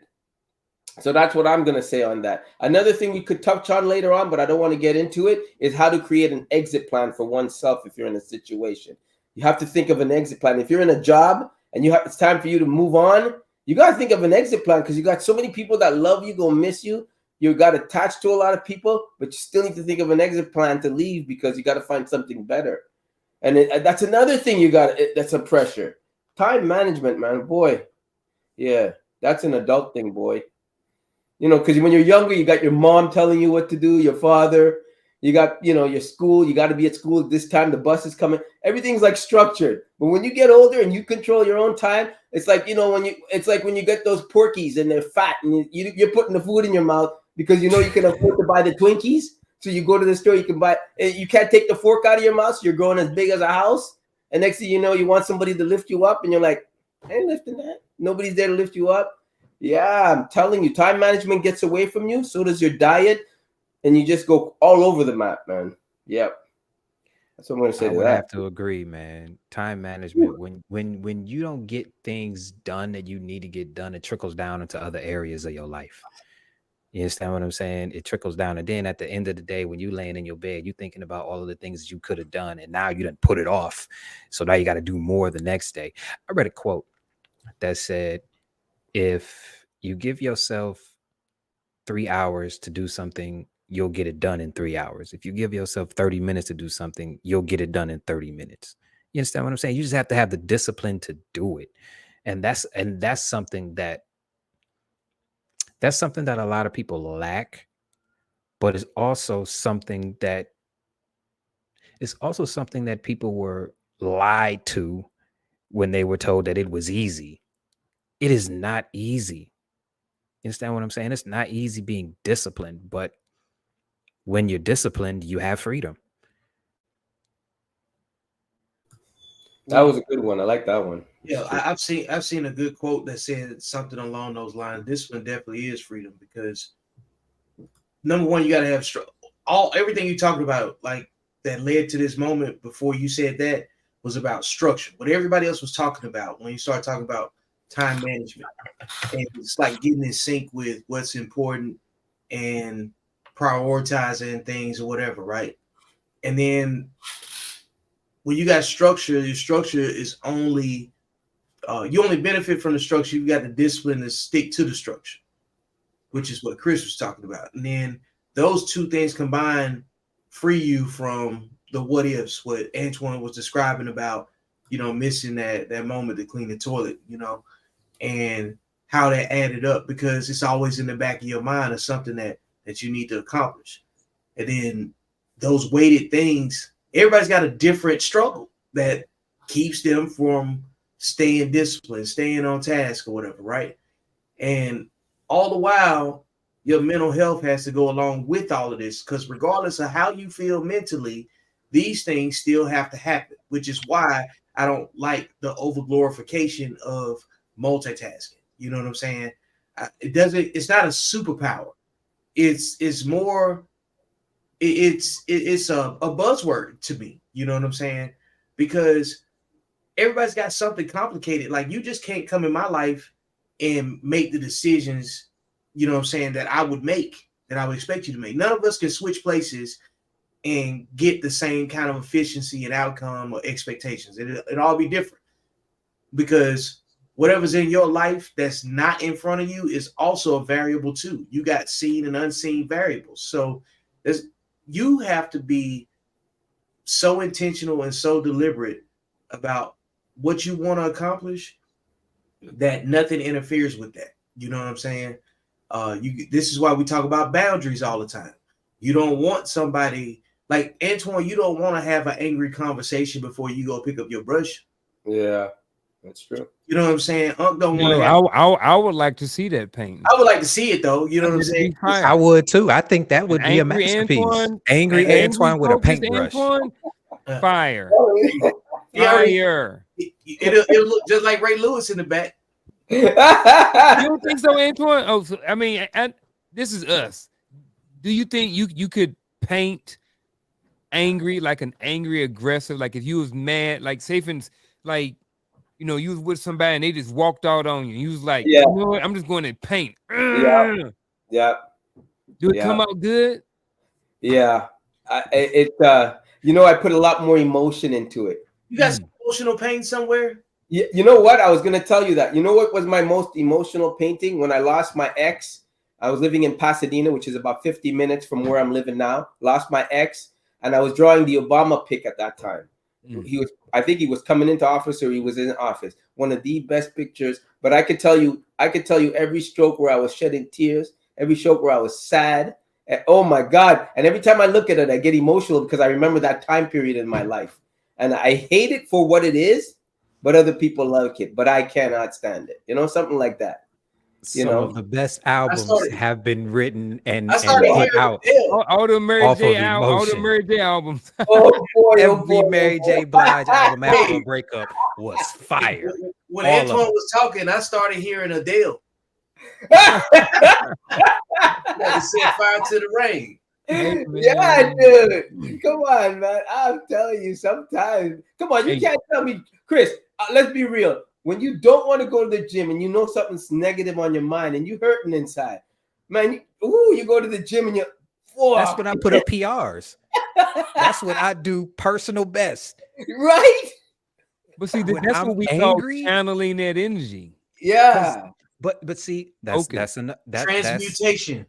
So that's what I'm going to say on that. Another thing we could touch on later on, but I don't want to get into it, is how to create an exit plan for oneself if you're in a situation. You have to think of an exit plan. If you're in a job and it's time for you to move on, you got to think of an exit plan because you got so many people that love you, gonna miss you. You got attached to a lot of people, but you still need to think of an exit plan to leave because you got to find something better. And that's another thing that's a pressure. Time management, man, boy. Yeah, that's an adult thing, boy. You know, because when you're younger, you got your mom telling you what to do, your father, you got, your school, you got to be at school at this time, the bus is coming. Everything's like structured. But when you get older and you control your own time, it's like, it's like when you get those porkies and they're fat and you're putting the food in your mouth because you can afford to buy the Twinkies. So you go to the store, you can buy, you can't take the fork out of your mouth. So you're growing as big as a house. And next thing you know, you want somebody to lift you up and you're like, I ain't lifting that. Nobody's there to lift you up. Yeah, I'm telling you, time management gets away from you. So does your diet. And you just go all over the map, man. Yep. That's what I'm going to say to that. I would have to agree, man. Time management, when you don't get things done that you need to get done, it trickles down into other areas of your life. You understand what I'm saying? It trickles down. And then at the end of the day, when you laying in your bed, you're thinking about all of the things that you could have done. And now you done put it off. So now you got to do more the next day. I read a quote that said, if you give yourself 3 hours to do something, you'll get it done in 3 hours. If you give yourself 30 minutes to do something, you'll get it done in 30 minutes. You understand what I'm saying? You just have to have the discipline to do it. And that's something that a lot of people lack, but it's also something that people were lied to when they were told that it was easy. It is not easy. You understand what I'm saying? It's not easy being disciplined, but when you're disciplined, you have freedom. That was a good one. I like that one. Yeah, I've seen a good quote that said something along those lines. Discipline definitely is freedom because number one, you got to have everything you talked about, like that led to this moment before you said that was about structure. What everybody else was talking about when you start talking about time management, and it's like getting in sync with what's important and prioritizing things or whatever, right? And then when you got structure, your structure is only you only benefit from the structure. You got the discipline to stick to the structure, which is what Chris was talking about. And then those two things combined free you from the what ifs, what Antoine was describing about, missing that moment to clean the toilet, and how that added up, because it's always in the back of your mind of something that you need to accomplish. And then those weighted things, everybody's got a different struggle that keeps them from staying disciplined, staying on task or whatever, right? And all the while, your mental health has to go along with all of this, because regardless of how you feel mentally, these things still have to happen, which is why I don't like the overglorification of multitasking. You know what I'm saying? It's not a superpower. It's more, it's a buzzword to me. You know what I'm saying? Because everybody's got something complicated. Like, you just can't come in my life and make the decisions, you know what I'm saying, that I would make, that I would expect you to make. None of us can switch places and get the same kind of efficiency and outcome or expectations. It'll all be different, because whatever's in your life that's not in front of you is also a variable too. You got seen and unseen variables. So you have to be so intentional and so deliberate about what you want to accomplish that nothing interferes with that. You know what I'm saying? This is why we talk about boundaries all the time. You don't want somebody like Antoine. You don't want to have an angry conversation before you go pick up your brush. Yeah, that's true. You know what I'm saying? Don't want No, to have. I would like to see that painting. I would like to see it though. You know what I'm saying? I would too. I think that would An be a angry masterpiece. Antoine, Angry an Antoine with a focused paintbrush. Antoine, fire, Yeah, fire. it'll look just like Ray Lewis in the back. You don't think so, Antoine? Oh, so, I mean, this is us. Do you think you could paint angry, like an angry aggressive, like if you was mad, like say for like you was with somebody and they just walked out on you, and you was like, Yeah. you know what, I'm just going to paint. Yeah. Yeah. Do it come out good? Yeah. I put a lot more emotion into it. You got some emotional pain somewhere? You know what? I was going to tell you that. You know what was my most emotional painting? When I lost my ex, I was living in Pasadena, which is about 50 minutes from where I'm living now. Lost my ex, and I was drawing the Obama pic at that time. I think he was coming into office, or he was in office. One of the best pictures. But I could tell you every stroke where I was shedding tears, every stroke where I was sad. And, oh my God. And every time I look at it, I get emotional because I remember that time period in my life. And I hate it for what it is, but other people like it. But I cannot stand it. Something like that. Some of the best albums have been written and put out. All the Mary J. albums. Oh boy, every Mary J. Blige album after a breakup was fire. When Antoine was talking, I started hearing Adele. Like set fire to the rain. Yeah, dude. Come on, man. I'm telling you, sometimes. Come on, you can't tell me, Chris. Let's be real. When you don't want to go to the gym and you know something's negative on your mind and you hurting inside, man, you go to the gym and that's when I put up PRs. That's what I do personal best. Right? But see, that's what we call channeling that energy. Yeah. But see, that's transmutation.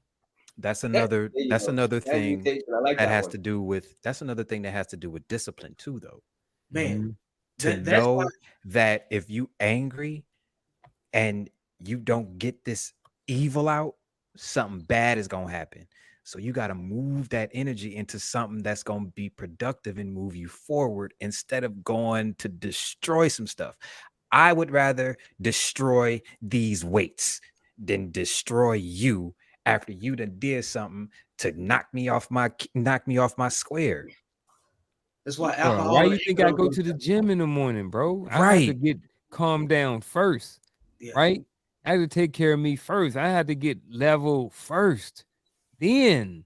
That's another thing that has to do with discipline too, though. Man. To know that if you angry and you don't get this evil out, something bad is gonna happen. So you got to move that energy into something that's gonna be productive and move you forward instead of going to destroy some stuff. I would rather destroy these weights than destroy you after you done did something to knock me off my square. That's why alcohol. Why you think I go to the gym in the morning, bro? I have to get calmed down first, right? I have to take care of me first. I had to get level first. Then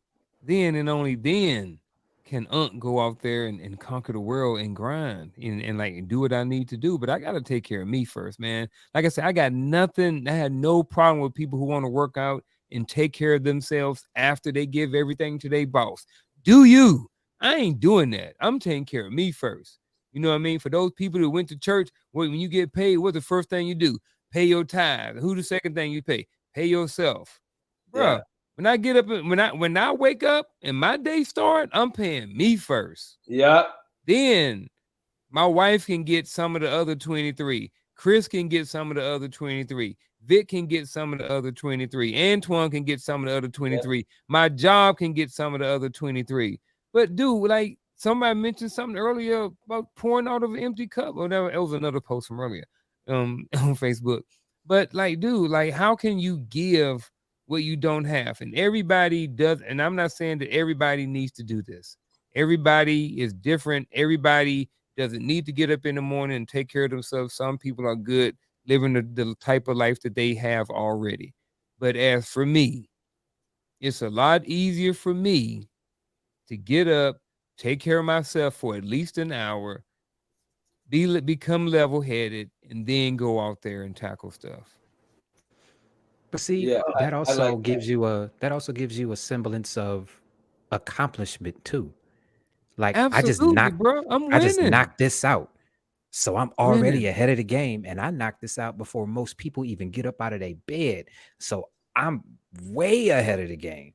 and only then can go out there and conquer the world and grind and like do what I need to do. But I got to take care of me first, man. Like I said, I got nothing. I had no problem with people who want to work out and take care of themselves after they give everything to their boss. Do you? I ain't doing that. I'm taking care of me first. You know what I mean? For those people who went to church, when you get paid, what's the first thing you do? Pay your tithe. Who the second thing you pay? Pay yourself. Bruh, when I get up, when I wake up and my day start, I'm paying me first. Yeah. Then my wife can get some of the other 23. Chris can get some of the other 23. Vic can get some of the other 23. Antoine can get some of the other 23. Yeah. My job can get some of the other 23. But dude, like somebody mentioned something earlier about pouring out of an empty cup. Or whatever. It was another post from earlier on Facebook. But like, dude, like how can you give what you don't have? And everybody does, and I'm not saying that everybody needs to do this. Everybody is different. Everybody doesn't need to get up in the morning and take care of themselves. Some people are good living the type of life that they have already. But as for me, it's a lot easier for me to get up, take care of myself for at least an hour, become level-headed, and then go out there and tackle stuff. But see, that also gives you a semblance of accomplishment too. Like absolutely, I just knocked this out. So I'm already ahead of the game, and I knocked this out before most people even get up out of their bed. So I'm way ahead of the game.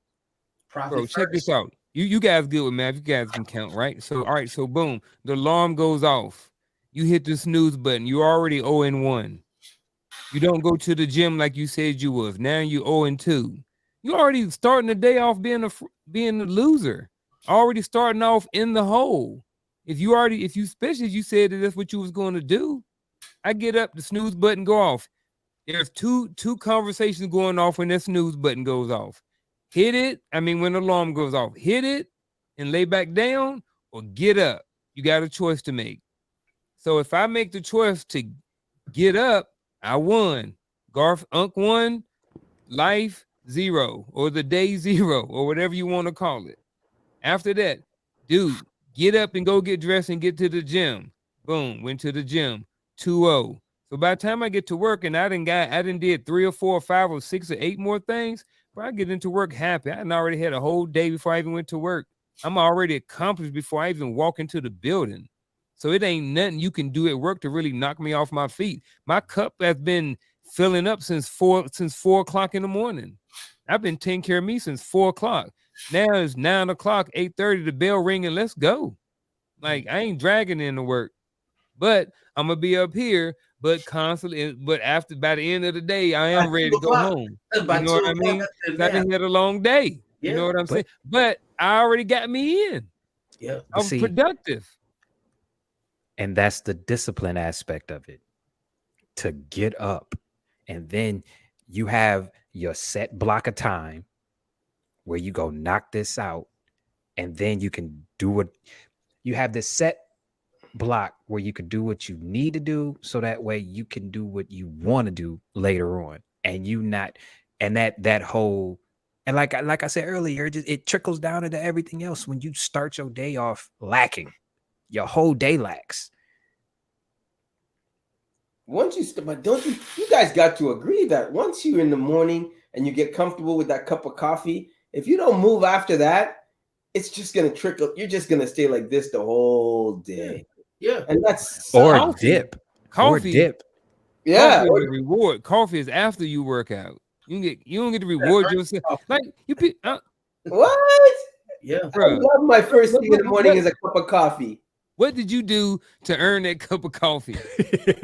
Bro, check this out. You guys good with math. You guys can count, right? So, all right. So, boom. The alarm goes off. You hit the snooze button. You're already 0-1. You don't go to the gym like you said you was. Now you 0-2. You already starting the day off being a loser. Already starting off in the hole. If you especially if you said that that's what you was going to do, I get up, the snooze button go off. There's two conversations going off when that snooze button goes off. Hit it. I mean, when the alarm goes off, hit it and lay back down or get up. You got a choice to make. So if I make the choice to get up, I won. Unc won, life 0 or the day 0 or whatever you want to call it. After that, dude, get up and go get dressed and get to the gym. Boom, went to the gym. 2-0. So by the time I get to work and I didn't did 3 or 4 or 5 or 6 or 8 more things, but I get into work happy. I already had a whole day before I even went to work. I'm already accomplished before I even walk into the building. So it ain't nothing you can do at work to really knock me off my feet. My cup has been filling up since 4 o'clock in the morning. I've been taking care of me since 4 o'clock. Now it's 9 o'clock, 8:30, the bell ringing. Let's go. Like I ain't dragging into work, but I'm gonna be up here, but constantly. But by the end of the day, I am ready to go home. You know what I mean? I done had a long day. You know what I'm saying? But I already got me in. Yeah, I was productive. And that's the discipline aspect of it. To get up, and then you have your set block of time where you go knock this out, and then you can do what you have this set block where you can do what you need to do, so that way you can do what you want to do later on, and you not, and that whole, and like I said earlier, it trickles down into everything else. When you start your day off lacking, your whole day lacks. Once you, but don't you guys got to agree that once you're in the morning and you get comfortable with that cup of coffee, if you don't move after that, it's just gonna trickle. You're just gonna stay like this the whole day. Yeah, and that's or coffee. dip, Coffee, or dip. Yeah, coffee is a reward. Coffee is after you work out. You don't get to reward yourself. Like what? Yeah, I love my first thing in the morning is a cup of coffee. What did you do to earn that cup of coffee?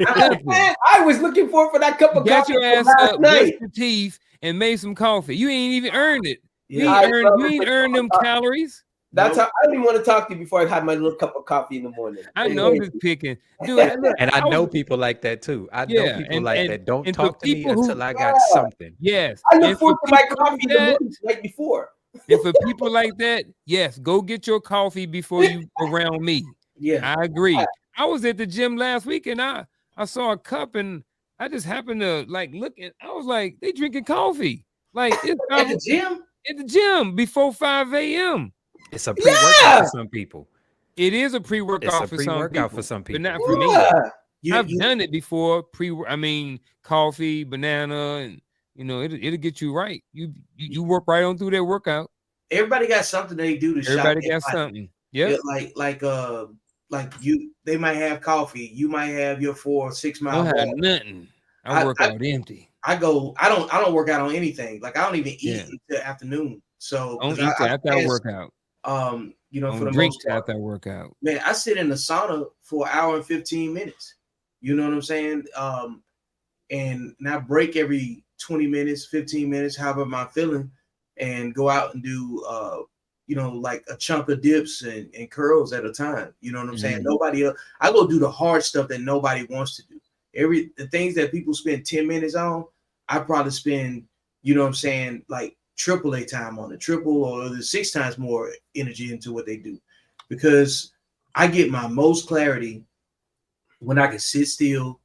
I was looking for that cup of Got coffee your ass last up, night. brushed your teeth, and made some coffee. You ain't even earned it. Yeah. You ain't earned them calories. That's how I didn't want to talk to you before I had my little cup of coffee in the morning. I know I'm just picking. Dude, look, And I know people like that too. I know people that don't talk to me until I got something. Yes. I look forward to my coffee in the morning right before. And for people like that, yes, go get your coffee before you around me. Yeah, I agree. I was at the gym last week and I saw a cup and I just happened to like look and I was like, they drinking coffee. Like it's at the gym? At the gym before 5 a.m. It's a pre-workout for some people. It is a pre-workout for some people, but not for me. I've done it before. Coffee, banana, and it'll get you right. You work right on through that workout. Everybody got something they do to shop. Everybody got something. Yeah. Like they might have coffee. You might have your 4 or 6 mile. I don't have nothing. I work out empty. I don't work out on anything. Like I don't even eat until afternoon. So I don't eat after I work out. For the drink most part, after I work out. Man, I sit in the sauna for an hour and 15 minutes. You know what I'm saying? And I break every 20 minutes, 15 minutes, however I'm feeling, and go out and do like a chunk of dips and curls at a time. You know what I'm saying? Nobody else. I go do the hard stuff that nobody wants to do. The things that people spend 10 minutes on, I probably spend, like AAA time on it, triple or the 6 times more energy into what they do, because I get my most clarity when I can sit still.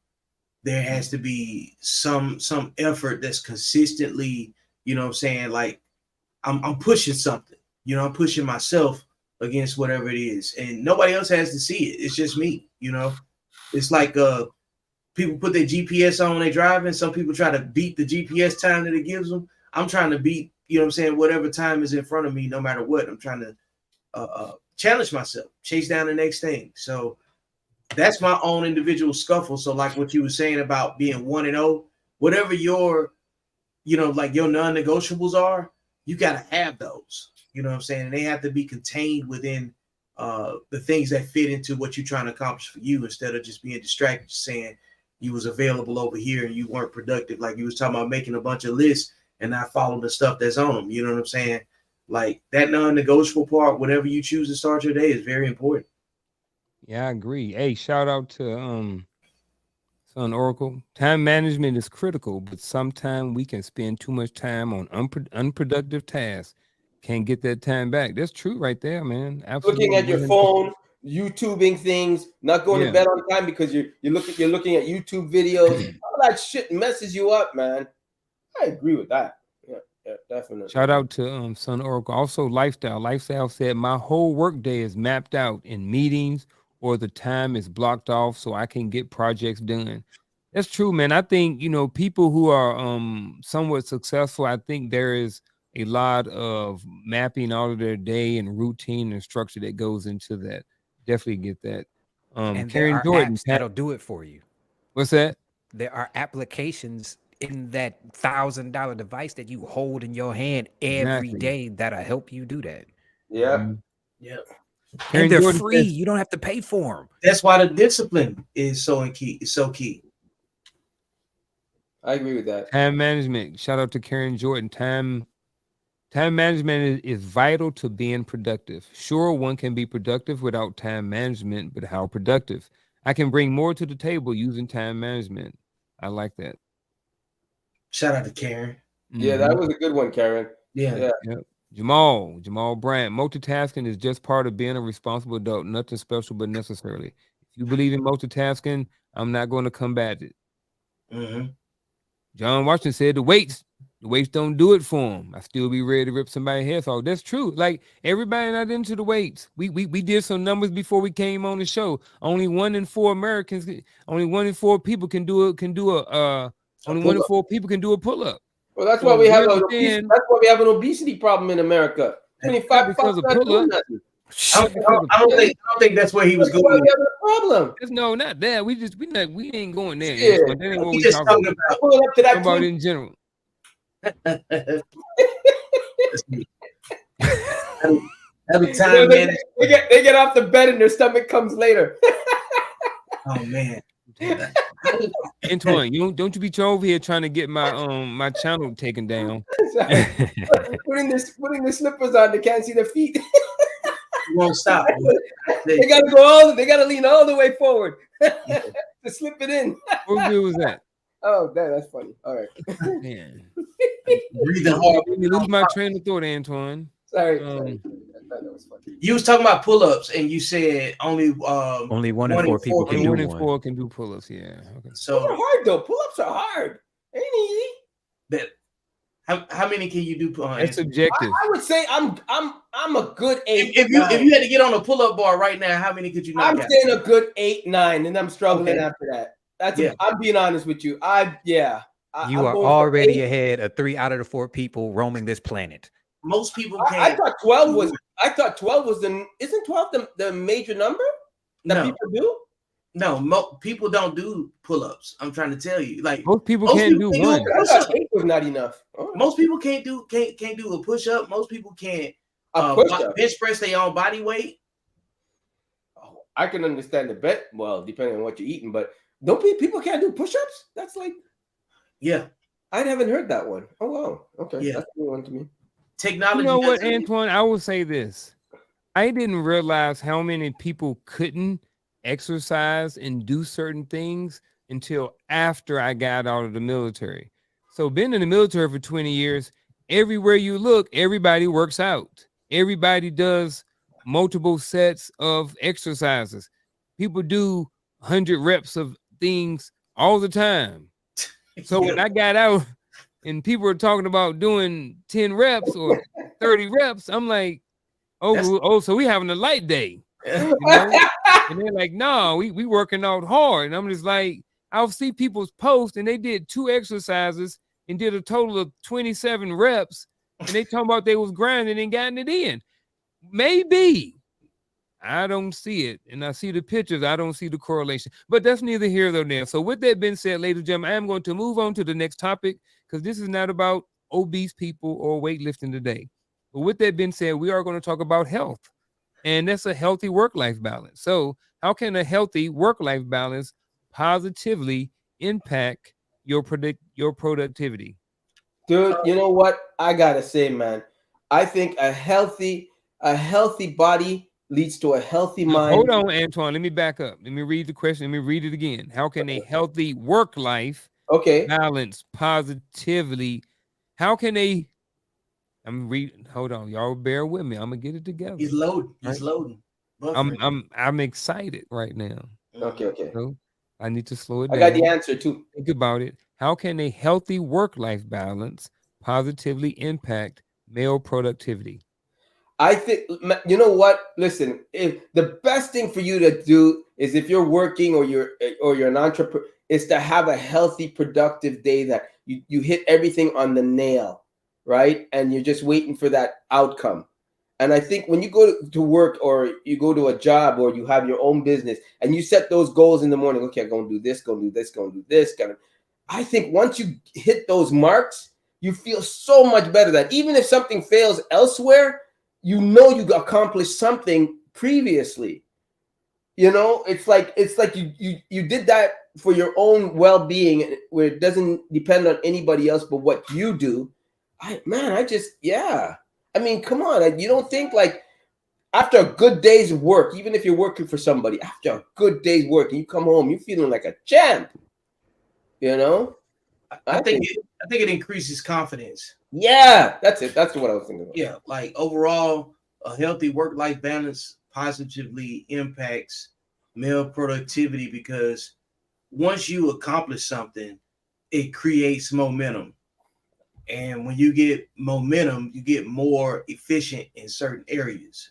There has to be some effort that's consistently, like I'm pushing something, I'm pushing myself against whatever it is, and nobody else has to see it. It's just me, It's like people put their GPS on when they driving. Some people try to beat the GPS time that it gives them. I'm trying to beat, whatever time is in front of me, no matter what. I'm trying to challenge myself, chase down the next thing. So that's my own individual scuffle. So like what you were saying about being 1-0, whatever your, like your non-negotiables are, you got to have those, and they have to be contained within the things that fit into what you're trying to accomplish for you, instead of just being distracted, just saying, you was available over here and you weren't productive. Like you was talking about making a bunch of lists and not following the stuff that's on them. You know what I'm saying? Like that non-negotiable part, whatever you choose to start your day, is very important. Yeah, I agree. Hey, shout out to Son Oracle. Time management is critical, but sometimes we can spend too much time on unproductive tasks. Can't get that time back. That's true right there, man. Absolutely. Looking at your 100%. phone, YouTubing things, not going Yeah. to bed on time because you're looking at YouTube videos. All that shit messes you up, man. I agree with that. Yeah, definitely. Shout out to Son Oracle. Also, lifestyle. Lifestyle said my whole work day is mapped out in meetings or the time is blocked off so I can get projects done. That's true, man. I think people who are somewhat successful. I think there is a lot of mapping all of their day and routine and structure that goes into that. Definitely get that. And there Karen are Jordan. apps that'll do it for you. What's that? There are applications in that $1,000 device that you hold in your hand every Exactly. day that'll help you do that. Yeah. Mhm. Yeah. Karen And they're Jordan free. says, You don't have to pay for them. That's why the discipline is so key. It's so key. I agree with that. time management. Shout out to Karen Jordan. Time management is vital to being productive. Sure, one can be productive without time management, but how productive? I can bring more to the table using time management. I like that. Shout out to Karen. Yeah, that was a good one, Karen. Yeah. Yep. Jamal Bryant. Multitasking is just part of being a responsible adult. Nothing special, but necessarily. If you believe in multitasking, I'm not going to combat it. Mm-hmm. John Washington said the weights don't do it for him. I still be ready to rip somebody's head off. That's true. Like everybody not into the weights. We did some numbers before we came on the show. Only 1 in 4 Americans, only 1 in 4 people can do only 1 in 4 people can do a pull-up. Well, that's So why we have understand- that's why we have an obesity problem in America. Not 25 because fucks of not doing pull-up. nothing. I don't think that's where he was That's why going. we have a problem. No, not that. We ain't going there. Yeah. Antoine. That ain't what He we just talking talking about. about. Pulling up to Talking that about tweet. in general. Every time, man. They get off the bed and their stomach comes later. Oh man. Antoine, don't you be over here trying to get my channel taken down. Sorry. putting the slippers on, they can't see their feet. You won't stop. They gotta lean all the way forward to slip it in. What good was that? Oh, that's funny. All right. Man. Breathing hard. Let me lose my train of thought, Antoine. Sorry. That was funny. You was talking about pull-ups, and you said only Only 1 in 4 people can Only do 1 in one. 4 can do pull-ups. Yeah. Okay. Those so are hard though. Pull-ups are hard. Ain't easy. that how many can you do? It's subjective. I would say I'm a good 8. If you had to get on a pull-up bar right now, how many could you knock I'm out? saying a good 8, 9, and I'm struggling Okay. after that. Yeah. I'm being honest with you. You I'm are going for already 8. ahead of 3 out of the 4 people roaming this planet. Most people I can't. thought 12 was. Isn't 12 the major number that No. people do? No, people don't do pull-ups. I'm trying to tell you, like Most people most can't people do can one. I thought 8 was not enough. Oh. most people can't do a push-up. Most people can't A push-up. bench press their own body weight. Oh, I can understand the bet. Well, depending on what you're eating, but people can't do push-ups? That's like Yeah, I haven't heard that one. Oh wow. Okay. Yeah. That's a new one to me. technology. You know what, doesn't- Antoine? I will say this. I didn't realize how many people couldn't exercise and do certain things until after I got out of the military. So being in the military for 20 years, everywhere you look, everybody works out. Everybody does multiple sets of exercises. People do 100 reps of things all the time. So when I got out and people were talking about doing 10 reps or 30 reps, I'm like, so we having a light day. You know? And they're like, no, we working out hard. And I'm just like, I'll see people's posts and they did 2 exercises and did a total of 27 reps. And they talking about they was grinding and getting it in. Maybe. I don't see it. And I see the pictures. I don't see the correlation. But that's neither here nor there. So with that being said, ladies and gentlemen, I am going to move on to the next topic because this is not about obese people or weightlifting today. But with that being said, we are going to talk about health. And that's a healthy work-life balance. So how can a healthy work-life balance positively impact your productivity? Dude, you know what I gotta say, man? I think a healthy body leads to a healthy Now, mind. hold on, Antoine. Let me back up. Let me read the question. Let me read it again. How can a healthy work life Okay. balance positively? How can they? I'm reading. Hold on, y'all. Bear with me. I'm gonna get it together. He's loading. He's Right. loading. I'm Buffering. I'm I'm excited right now. Okay, okay. So I need to slow it I got the down. answer too. Think about it. How can a healthy work-life balance positively impact male productivity? I think you know what? Listen, if the best thing for you to do is if you're working or you're an entrepreneur, is to have a healthy, productive day that you hit everything on the nail, right? And you're just waiting for that outcome. And I think when you go to work or you go to a job or you have your own business and you set those goals in the morning, okay, I'm gonna do this, gonna do this, gonna do this, gonna. I think once you hit those marks, you feel so much better that even if something fails elsewhere, you know you accomplished something previously. You know, it's like you did that for your own well-being where it doesn't depend on anybody else but what you do. I just yeah. I mean, come on. You don't think like after a good day's work, even if you're working for somebody, after a good day's work and you come home, you're feeling like a champ. You know? I think it increases confidence. Yeah, that's it. That's what I was thinking about. Yeah, like overall, a healthy work-life balance positively impacts male productivity because once you accomplish something, it creates momentum. And when you get momentum, you get more efficient in certain areas.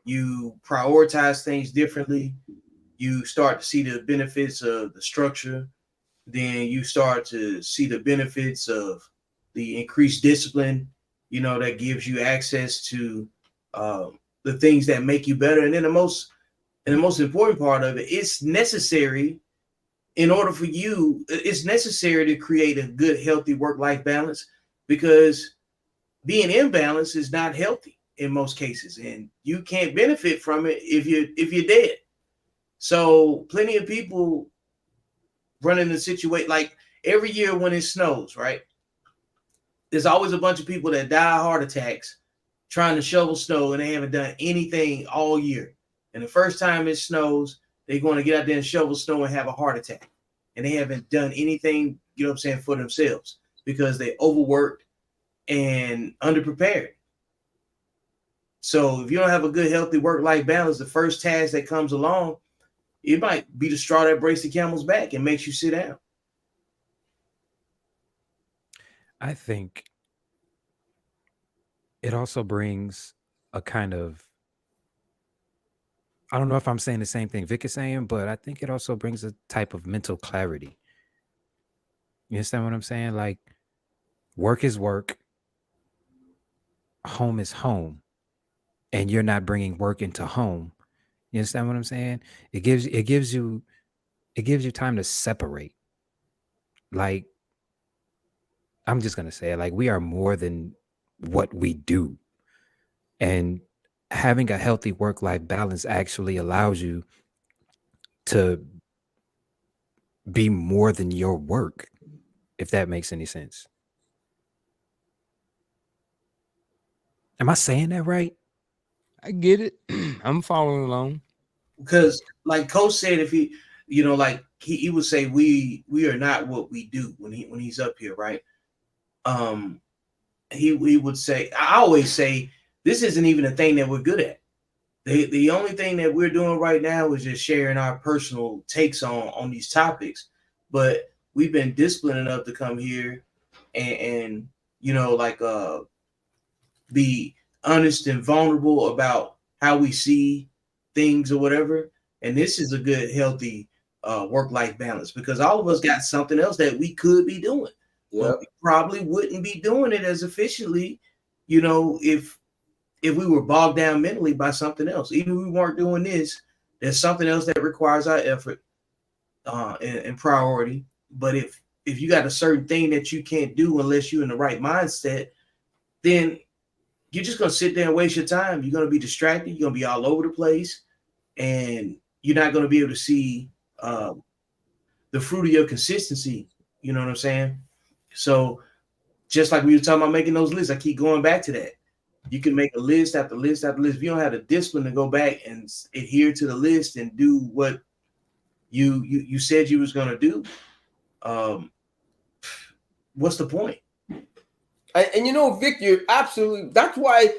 You prioritize things differently. You start to see the benefits of the structure. Then you start to see the benefits of the increased discipline, that gives you access to the things that make you better. And then the most important part of it, it's necessary it's necessary to create a good, healthy work-life balance because being imbalanced is not healthy in most cases, and you can't benefit from it if you're dead. So plenty of people run into situation like every year when it snows, right? There's always a bunch of people that die of heart attacks trying to shovel snow and they haven't done anything all year. And the first time it snows, they're going to get out there and shovel snow and have a heart attack. And they haven't done anything, for themselves because they overworked and underprepared. So if you don't have a good, healthy work-life balance, the first task that comes along, it might be the straw that breaks the camel's back and makes you sit down. I think it also brings a kind of, I don't know if I'm saying the same thing Vic is saying, but I think it also brings a type of mental clarity. You understand what I'm saying? Like work is work, home is home, and you're not bringing work into home. You understand what I'm saying? It gives you time to separate. Like I'm just gonna say it, like we are more than what we do. And having a healthy work-life balance actually allows you to be more than your work, if that makes any sense. Am I saying that right? I get it. I'm following along. Because like Coach said, if like he would say we are not what we do when he's up here, right? Um he would say, I always say this isn't even a thing that we're good at. The only thing that we're doing right now is just sharing our personal takes on these topics. But we've been disciplined enough to come here and like be honest and vulnerable about how we see things or whatever. And this is a good, healthy work-life balance because all of us got something else that we could be doing. But we probably wouldn't be doing it as efficiently, if we were bogged down mentally by something else. Even if we weren't doing this, there's something else that requires our effort and priority. But if you got a certain thing that you can't do unless you're in the right mindset, then you're just gonna sit there and waste your time. You're gonna be distracted. You're gonna be all over the place, and you're not gonna be able to see the fruit of your consistency. You know what I'm saying? So just like we were talking about making those lists, I keep going back to that. You can make a list after list after list. If you don't have the discipline to go back and adhere to the list and do what you said you was gonna do, what's the point? And you know, Vic, you're absolutely. That's why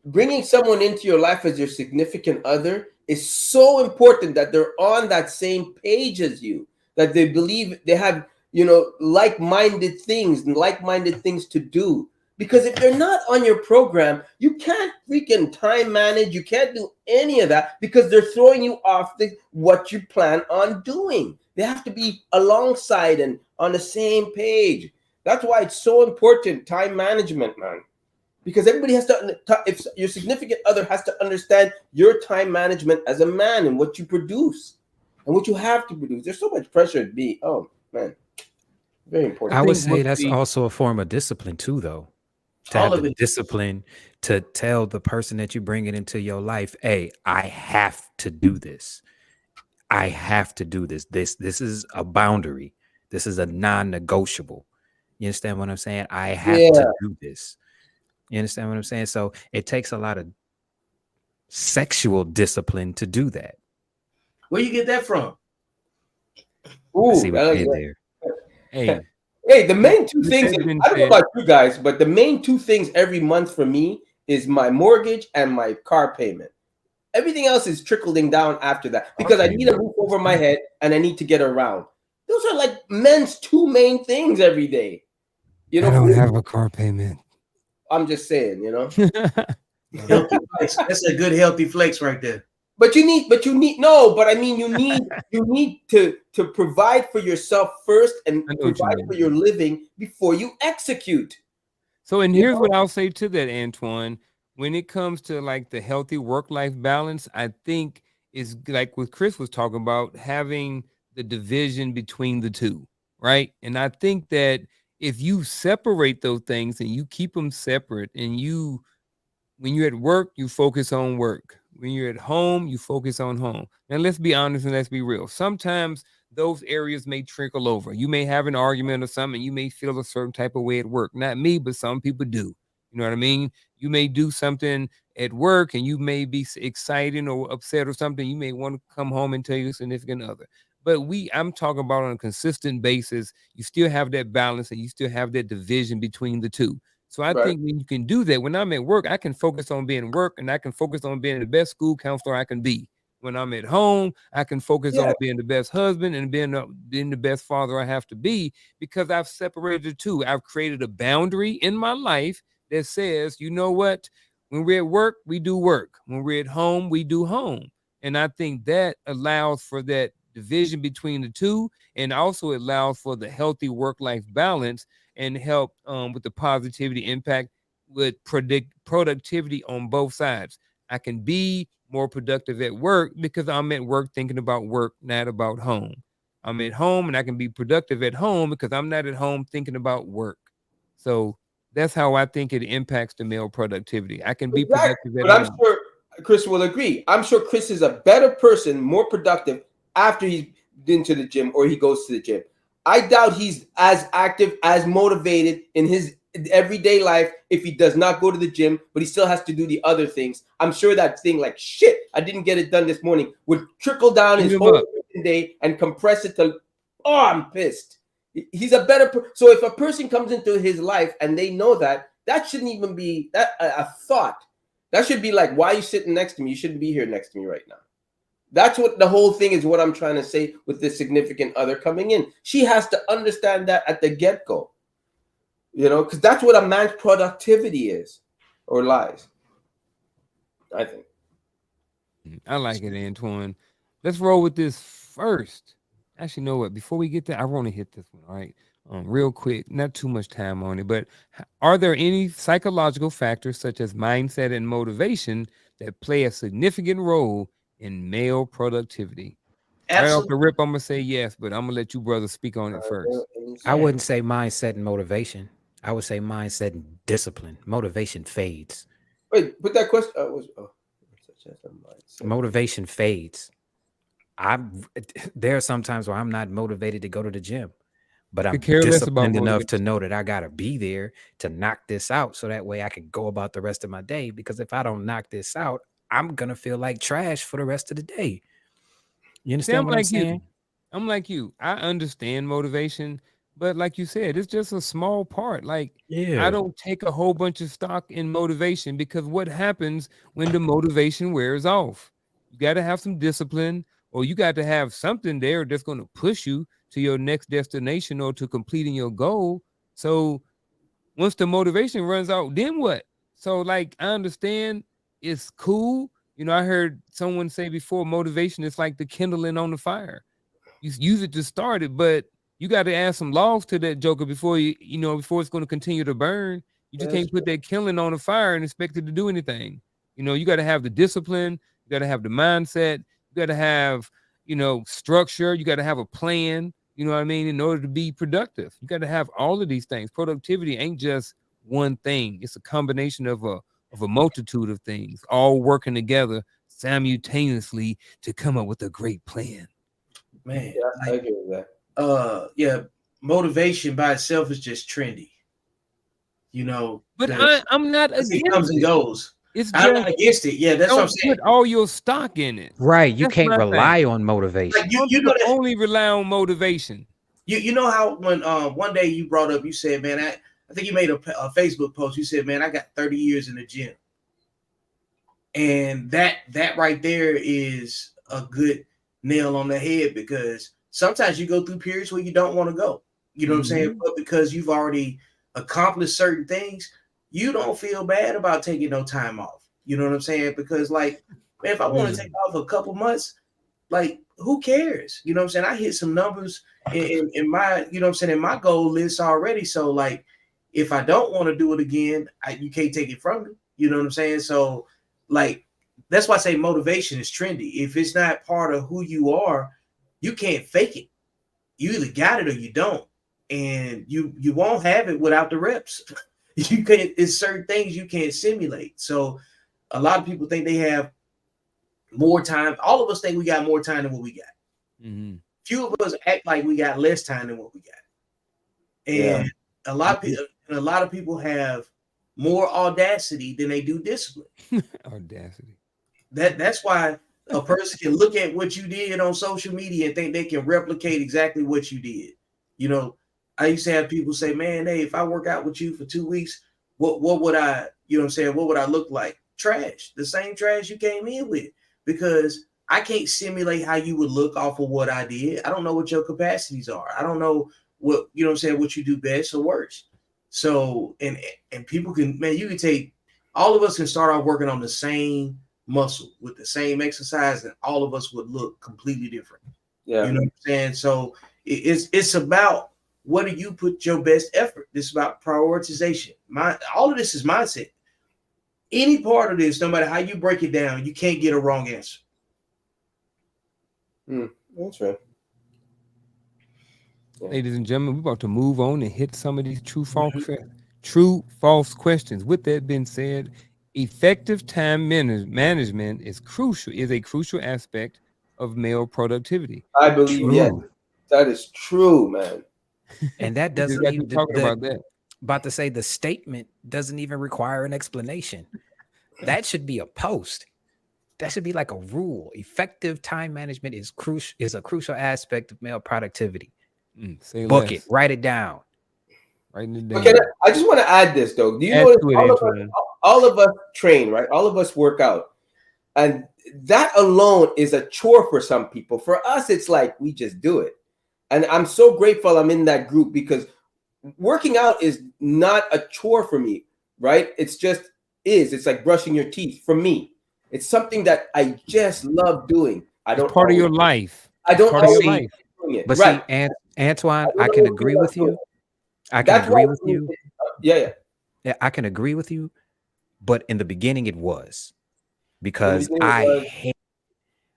bringing someone into your life as your significant other is so important, that they're on that same page as you, that they believe they have, you know, like-minded things and like-minded things to do. Because if they're not on your program, you can't freaking time manage. You can't do any of that because they're throwing you off what you plan on doing. They have to be alongside and on the same page. That's why it's so important, time management, man. Because everybody has to, if your significant other has to understand your time management as a man and what you produce and what you have to produce. There's so much pressure to be, oh man, very important. I would say that's also a form of discipline too, though. To All have of the it. discipline to tell the person that you bring it into your life, hey, I have to do this. I have to do this. This is a boundary. This is a non-negotiable. You understand what I'm saying? I have to do this. You understand what I'm saying? So it takes a lot of sexual discipline to do that. Where you get that from? Ooh, I see what you did there. Hey, hey, the main two things, I don't know about you guys, but the main two things every month for me is my mortgage and my car payment. Everything else is trickling down after that because I need a roof over my head and I need to get around. Those are like men's two main things every day. You know, I don't have a car payment. I'm just saying, you know. Healthy flex. That's a good healthy flex right there. But you need you need to provide for yourself first and provide for your living before you execute. So, and here's what I'll say to that, Antoine. When it comes to like the healthy work-life balance, I think is like what Chris was talking about, having the division between the two, right? And I think that if you separate those things and you keep them separate, and when you're at work, you focus on work. When you're at home, you focus on home. Now, let's be honest and let's be real. Sometimes those areas may trickle over. You may have an argument or something, and you may feel a certain type of way at work. Not me, but some people do. You know what I mean? You may do something at work and you may be excited or upset or something. You may want to come home and tell your significant other. But I'm talking about on a consistent basis, you still have that balance and you still have that division between the two. So I think when you can do that, when I'm at work, I can focus on being work and I can focus on being the best school counselor I can be. When I'm at home, I can focus on being the best husband and being the best father I have to be, because I've separated the two. I've created a boundary in my life that says, you know what? When we're at work, we do work. When we're at home, we do home. And I think that allows for that division between the two, and also allows for the healthy work-life balance and help with the positivity impact with productivity on both sides. I can be more productive at work because I'm at work thinking about work, not about home. I'm at home and I can be productive at home because I'm not at home thinking about work. So that's how I think it impacts the male productivity. I can be productive at home. I'm sure Chris will agree. I'm sure Chris is a better person, more productive after he's been to the gym or he goes to the gym. I doubt he's as active, as motivated in his everyday life if he does not go to the gym, but he still has to do the other things. I'm sure that thing like, shit, I didn't get it done this morning, would trickle down his whole day and compress it to, oh, I'm pissed. He's a better so if a person comes into his life and they know that, that shouldn't even be that a thought. That should be like, why are you sitting next to me? You shouldn't be here next to me right now. That's what the whole thing is, what I'm trying to say with the significant other coming in. She has to understand that at the get-go, you know, because that's what a man's productivity is or lies, I think. I like it, Antoine. Let's roll with this first. Actually, you know what? Before we get there, I want to hit this one, all right? Real quick, not too much time on it, but are there any psychological factors such as mindset and motivation that play a significant role in male productivity? Right off the rip, I'm gonna say yes, but I'm gonna let you brothers speak on it first. I wouldn't say mindset and motivation. I would say mindset and discipline. Motivation fades. Wait, put that question. Motivation fades. there are some times where I'm not motivated to go to the gym, but I'm Could care less about disciplined enough to motivation. know that I gotta be there to knock this out, so that way I can go about the rest of my day. Because if I don't knock this out, I'm gonna feel like trash for the rest of the day. You See, I'm understand what I'm like you. saying? I'm like you. I understand motivation, but like you said, it's just a small part. Like I Yeah. don't take a whole bunch of stock in motivation because what happens when the motivation wears off? You got to have some discipline, or you got to have something there that's going to push you to your next destination or to completing your goal. So once the motivation runs out, then what? So like I understand it's cool. I heard someone say before motivation is like the kindling on the fire. You use it to start it, but you got to add some logs to that joker before before it's going to continue to burn. You just That's can't put that kindling on the fire and expect it to do anything. You got to have the discipline, you got to have the mindset, you got to have structure, you got to have a plan. You know what I mean? In order to be productive, you got to have all of these things. Productivity ain't just one thing; it's a combination of a multitude of things, all working together simultaneously to come up with a great plan. Man, yeah, I like, agree with that. yeah, motivation by itself is just trendy, But because I'm not it comes against and it. goes. It's I'm just not against it. Yeah, that's what I'm don't saying. put all your stock in it. Right. You That's can't my thing. rely on Like motivation. you, Some you know people that only rely on motivation. you know how when one day you brought up, you said, man, I think you made a Facebook post. You said, man, I got 30 years in the gym, and that right there is a good nail on the head, because sometimes you go through periods where you don't want to go. You know what I'm saying? Mhm. But because you've already accomplished certain things, you don't feel bad about taking no time off. You know what I'm saying? Because like, man, if I want to take off a couple months, like who cares? You know what I'm saying? I hit some numbers in my, you know what I'm saying, in my goal list already. So like if I don't want to do it again, you can't take it from me. You know what I'm saying? So like that's why I say motivation is trendy. If it's not part of who you are, you can't fake it. You either got it or you don't. And you won't have it without the reps. You can't, it's certain things you can't simulate. So a lot of people think they have more time. All of us think we got more time than what we got. Mm-hmm. Few of us act like we got less time than what we got. Yeah. And a lot of people have more audacity than they do discipline. Audacity. That's why a person can look at what you did on social media and think they can replicate exactly what you did. You know, I used to have people say, "Man, hey, if I work out with you for 2 weeks, what would I, you know what I'm saying, what would I look like? Trash, the same trash you came in with, because I can't simulate how you would look off of what I did. I don't know what your capacities are. I don't know what, you know what I'm saying, what you do best or worse. So and people can, man, you can take, all of us can start off working on the same muscle with the same exercise, and all of us would look completely different. Yeah. You know what I'm saying? So it's about, what do you put your best effort? This is about prioritization. All of this is mindset. Any part of this, no matter how you break it down, you can't get a wrong answer. That's right. Yeah. Ladies and gentlemen, we're about to move on and hit some of these true false questions. With that being said, effective time management is a crucial aspect of male productivity. I believe, yes, True. that is true, man. And that We just doesn't got to even talking about that. about to say the statement doesn't even require an explanation. That should be a post. That should be like a rule. Effective time management is a crucial aspect of male productivity. Say Book less. it. Write it down. Writing it down. Okay, I just want to add this though. Do you Add notice to it, Antoine. all of us train, right? All of us work out. And that alone is a chore for some people. For us, it's like we just do it. And I'm so grateful I'm in that group, because working out is not a chore for me, right? It's just it's like brushing your teeth for me. It's something that I just love doing. I don't It's part of always, your life. I don't Part of your always life. doing it. But Right. see, Antoine, I I don't can always agree feel with like doing you. it. I can That's agree why with you. yeah. Yeah, I can agree with you. But in the beginning, it was In the because beginning, it I was, hate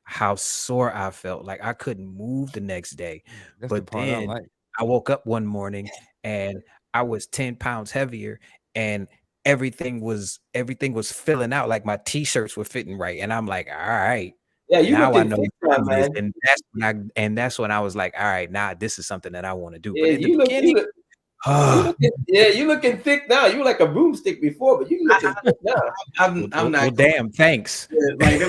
how sore I felt. Like I couldn't move the next day. That's the But part I then like. I woke up one morning and I was 10 pounds heavier, and everything was filling out. Like my t-shirts were fitting right. And I'm like, all right, Yeah, you Now I looking know thick what now, time it is, man. and that's when I was like, all right, now this is something that I want to do. But Yeah, in the beginning, you looking thick now. You were like a broomstick before, but you looking thick now. I'm not. well, damn, thanks. Like,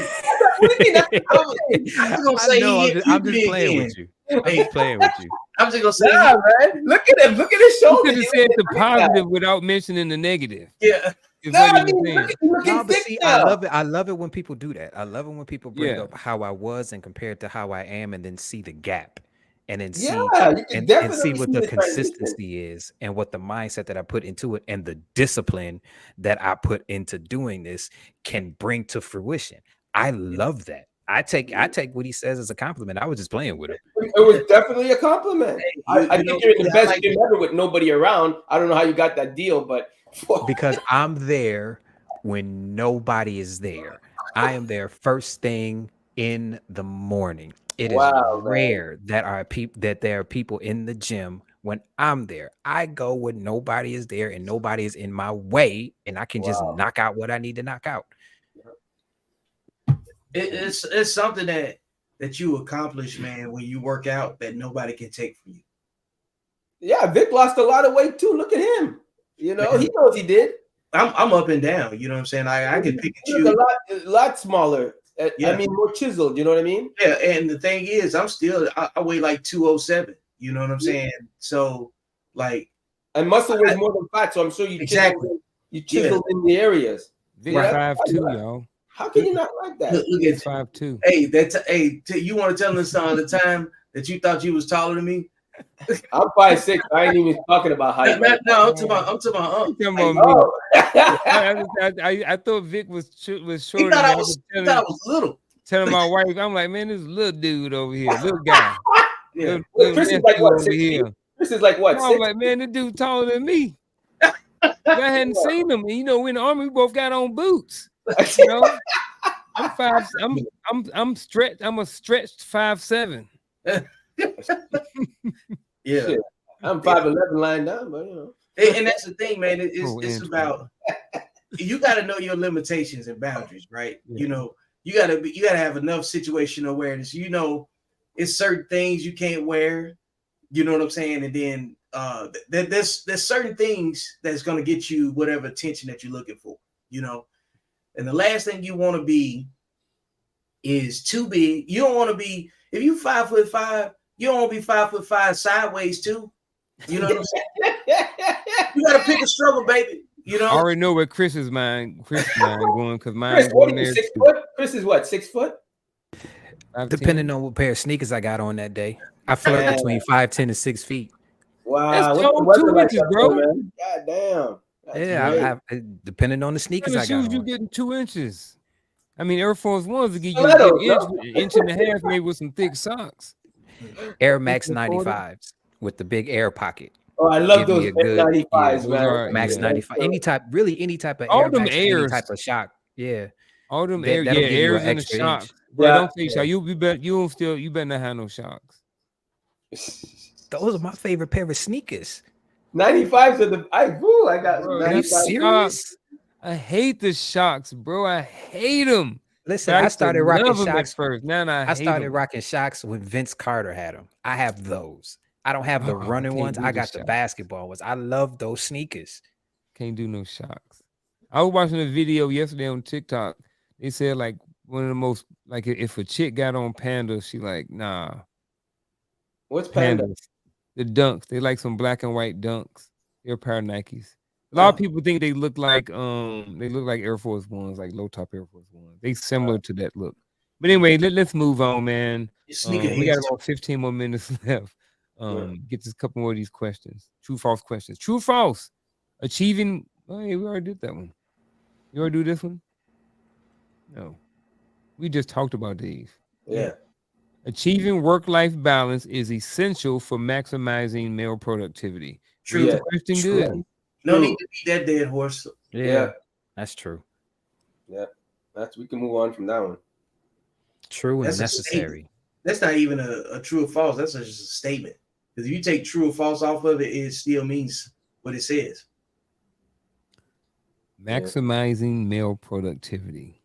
What do you mean? That's what I'm just gonna I say know, I'm just big playing then. with you. I'm just playing with you. I'm just gonna say, Nah, man. Look at him. Look at his You shoulders. could have He said the looking thick now. positive without mentioning the negative. yeah. Is No, what he I was mean, saying. you looking No, but thick see, now. I love it when people do that. I love it when people bring Yeah. up how I was and compare it to how I am, and then see the gap, and then Yeah, see you can and definitely see what see the the transition. consistency is, and what the mindset that I put into it, and the discipline that I put into doing this can bring to fruition. I love that. I take what he says as a compliment. I was just playing with him. It was definitely a compliment. I think you're in the best gym ever with nobody around. I don't know how you got that deal, but Because I'm there when nobody is there. I am there first thing in the morning. It is Wow, rare that there are people in the gym when I'm there. I go when nobody is there and nobody is in my way, and I can just knock out what I need to knock out. It's something that you accomplish, man, when you work out that nobody can take from you. Yeah, Vic lost a lot of weight too. Look at him. You know, man, he knows he did. I'm up and down. You know what I'm saying? I can pick and choose. A lot smaller. Yeah. I mean, more chiseled. You know what I mean? Yeah, and the thing is, I weigh like 207. You know what I'm saying? So, like, and muscle weighs more than fat, so I'm sure you chiseled in the areas. Vic 5'2", y'all. How can you not like that? Look at 5'2". Hey, you want to tell us the time that you thought you was taller than me? I'm 5'6". I ain't even talking about height. No, I'm talking about I thought Vic was short. He thought I was little. Telling my wife, I'm like, man, this little dude over here, little guy. Yeah. Chris is like what, 6 feet? Chris is like what? I'm like, man, this dude taller than me. I hadn't seen him. You know, in the army, we both got on boots. You know, I'm stretched. I'm a stretched 5'7". Yeah, shit. I'm 5'11" lying down, but you know. And that's the thing, man. It's about you got to know your limitations and boundaries, right? Yeah. You know, you got to have enough situational awareness. You know, it's certain things you can't wear. You know what I'm saying? And then there's certain things that's going to get you whatever attention that you're looking for. You know, and the last thing you want to be is too big. You don't want to be, if you 5'5", you don't want to be 5'5" sideways too. You know what I'm saying? You got to pick a struggle, baby. You know, I already know where Chris's mind going, because mine going there. 6 foot? Chris is what, 6 foot? Depending on what pair of sneakers I got on that day. I flirt between 5'10" and 6 feet. Wow, that's 2 inches, bro. Man? God damn. Yeah, I depending on the sneakers I got shoes on. You getting 2 inches. I mean, Air Force Ones will give you an inch and a half, maybe with some thick socks. Air Max 95s with the big air pocket. Oh, I love those 95s, man. Max 95. Any type of all Air them Max, airs, any type of shock. Yeah. All them airs and the shocks. But don't say shocks. You better not have no shocks. Those are my favorite pair of sneakers. 95s are I got. Bro, are you serious? I hate the shocks, bro. I hate them. Listen, I started rocking shocks first. Now I started rocking shocks when Vince Carter had them. I have those. I don't have the running ones. I got the basketball ones. I love those sneakers. Can't do no shocks. I was watching a video yesterday on TikTok. They said like one of the most, like, if a chick got on Panda, she like, nah. What's Panda? The dunks. They like some black and white dunks. They're a pair of Nikes. A lot of people think they look like Air Force Ones, like low top Air Force Ones. They similar to that look. But anyway, let's move on, man. We got about 15 more minutes left. Get just a couple more of these questions. True, false questions. True, false. Achieving. Oh, yeah, we already did that one. You already do this one? No. We just talked about these. Yeah. Achieving work-life balance is essential for maximizing male productivity. True. Yeah. Question good. No need to beat that dead horse. Yeah. That's true. Yeah. We can move on from that one. True and necessary. That's not even a true or false. That's just a statement. Because if you take true or false off of it, it still means what it says. Maximizing male productivity.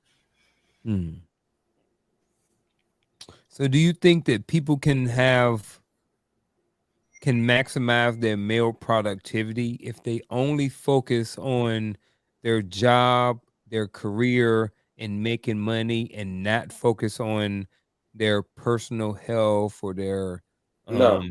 So do you think that people can maximize their male productivity if they only focus on their job, their career, and making money, and not focus on their personal health or their No.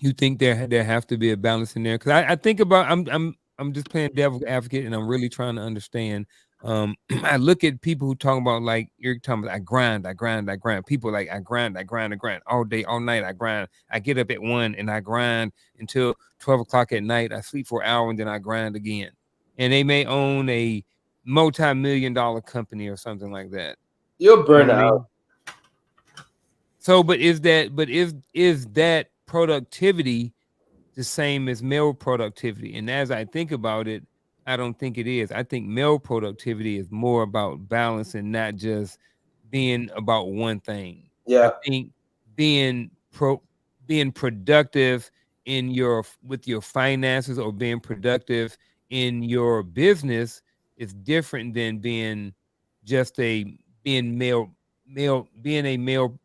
you think there have to be a balance in there? Because I think about I'm just playing devil's advocate, and I'm really trying to understand. I look at people who talk about, like, you're talking about, I grind, I grind, I grind. People like, I grind, I grind, I grind all day, all night. I grind. I get up at 1 and I grind until 12 o'clock at night. I sleep for an hour and then I grind again. And they may own a multi-million-dollar company or something like that. You'll You know burn what I out. mean? So, but is that productivity the same as male productivity? And as I think about it, I don't think it is. I think male productivity is more about balance and not just being about one thing. I Yeah. think being being productive in with your finances, or being productive in your business, is different than being just a being being a male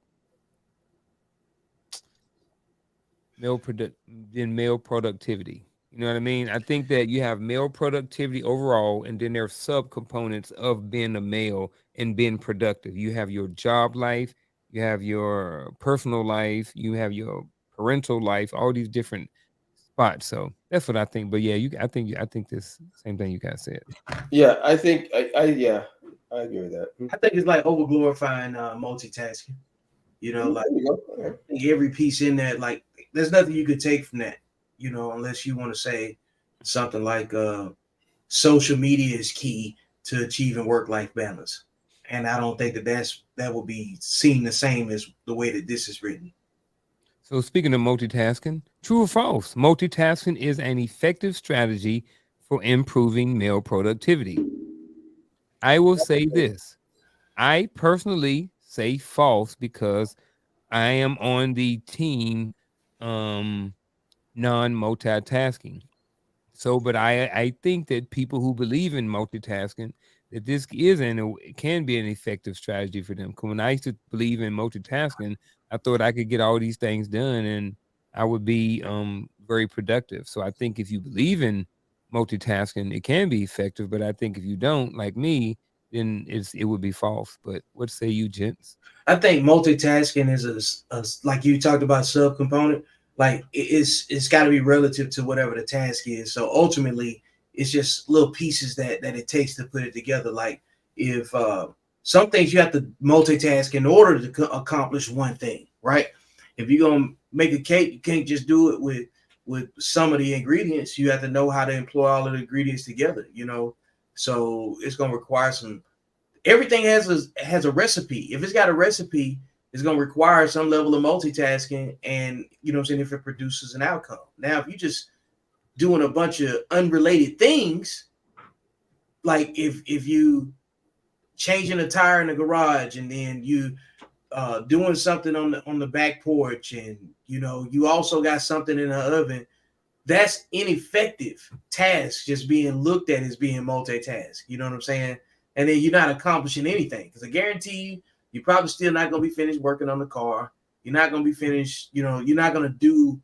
productivity. You know what I mean? I think that you have male productivity overall, and then there are subcomponents of being a male and being productive. You have your job life, you have your personal life, you have your parental life, all these different spots. So that's what I think. But yeah, I think this same thing you guys said. Yeah. I think yeah, I agree with that. I think it's like over glorifying multitasking. You know, like, There you go. Okay. I think every piece in that, like, there's nothing you could take from that. You know, unless you want to say something like social media is key to achieving work-life balance. And I don't think that will be seen the same as the way that this is written. So speaking of multitasking, true or false? Multitasking is an effective strategy for improving male productivity. I will say this. I personally say false because I am on the team non-multitasking. So, but I think that people who believe in multitasking, that this is it can be an effective strategy for them. 'Cause when I used to believe in multitasking, I thought I could get all these things done and I would be very productive. So I think if you believe in multitasking, it can be effective. But I think if you don't, like me, then it would be false. But what say you, gents? I think multitasking is like you talked about subcomponent. Like, it's got to be relative to whatever the task is. So ultimately, it's just little pieces that it takes to put it together. Like, if some things you have to multitask in order to accomplish one thing, right? If you're gonna make a cake, you can't just do it with some of the ingredients. You have to know how to employ all of the ingredients together. You know, so it's gonna require some. Everything has a recipe. If it's got a recipe, it's going to require some level of multitasking, and you know what I'm saying, if it produces an outcome. Now, if you're just doing a bunch of unrelated things, like if you changing a tire in the garage, and then you doing something on the back porch, and you know you also got something in the oven, that's ineffective task just being looked at as being multitask. You know what I'm saying? And then you're not accomplishing anything, because I guarantee you're probably still not going to be finished working on the car. You're not going to be finished. You know, you're not going to do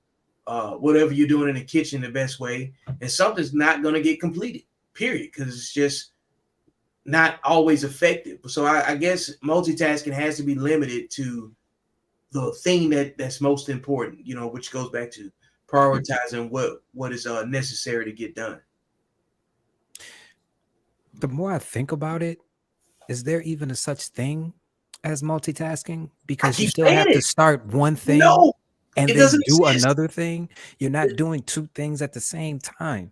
whatever you're doing in the kitchen the best way, and something's not going to get completed. Period, because it's just not always effective. So I guess multitasking has to be limited to the thing that's most important. You know, which goes back to prioritizing what is necessary to get done. The more I think about it, is there even a such thing as multitasking? I Because you keep still saying have to it. start one thing No, and it then doesn't do exist. another thing. You're not doing two things at the same time.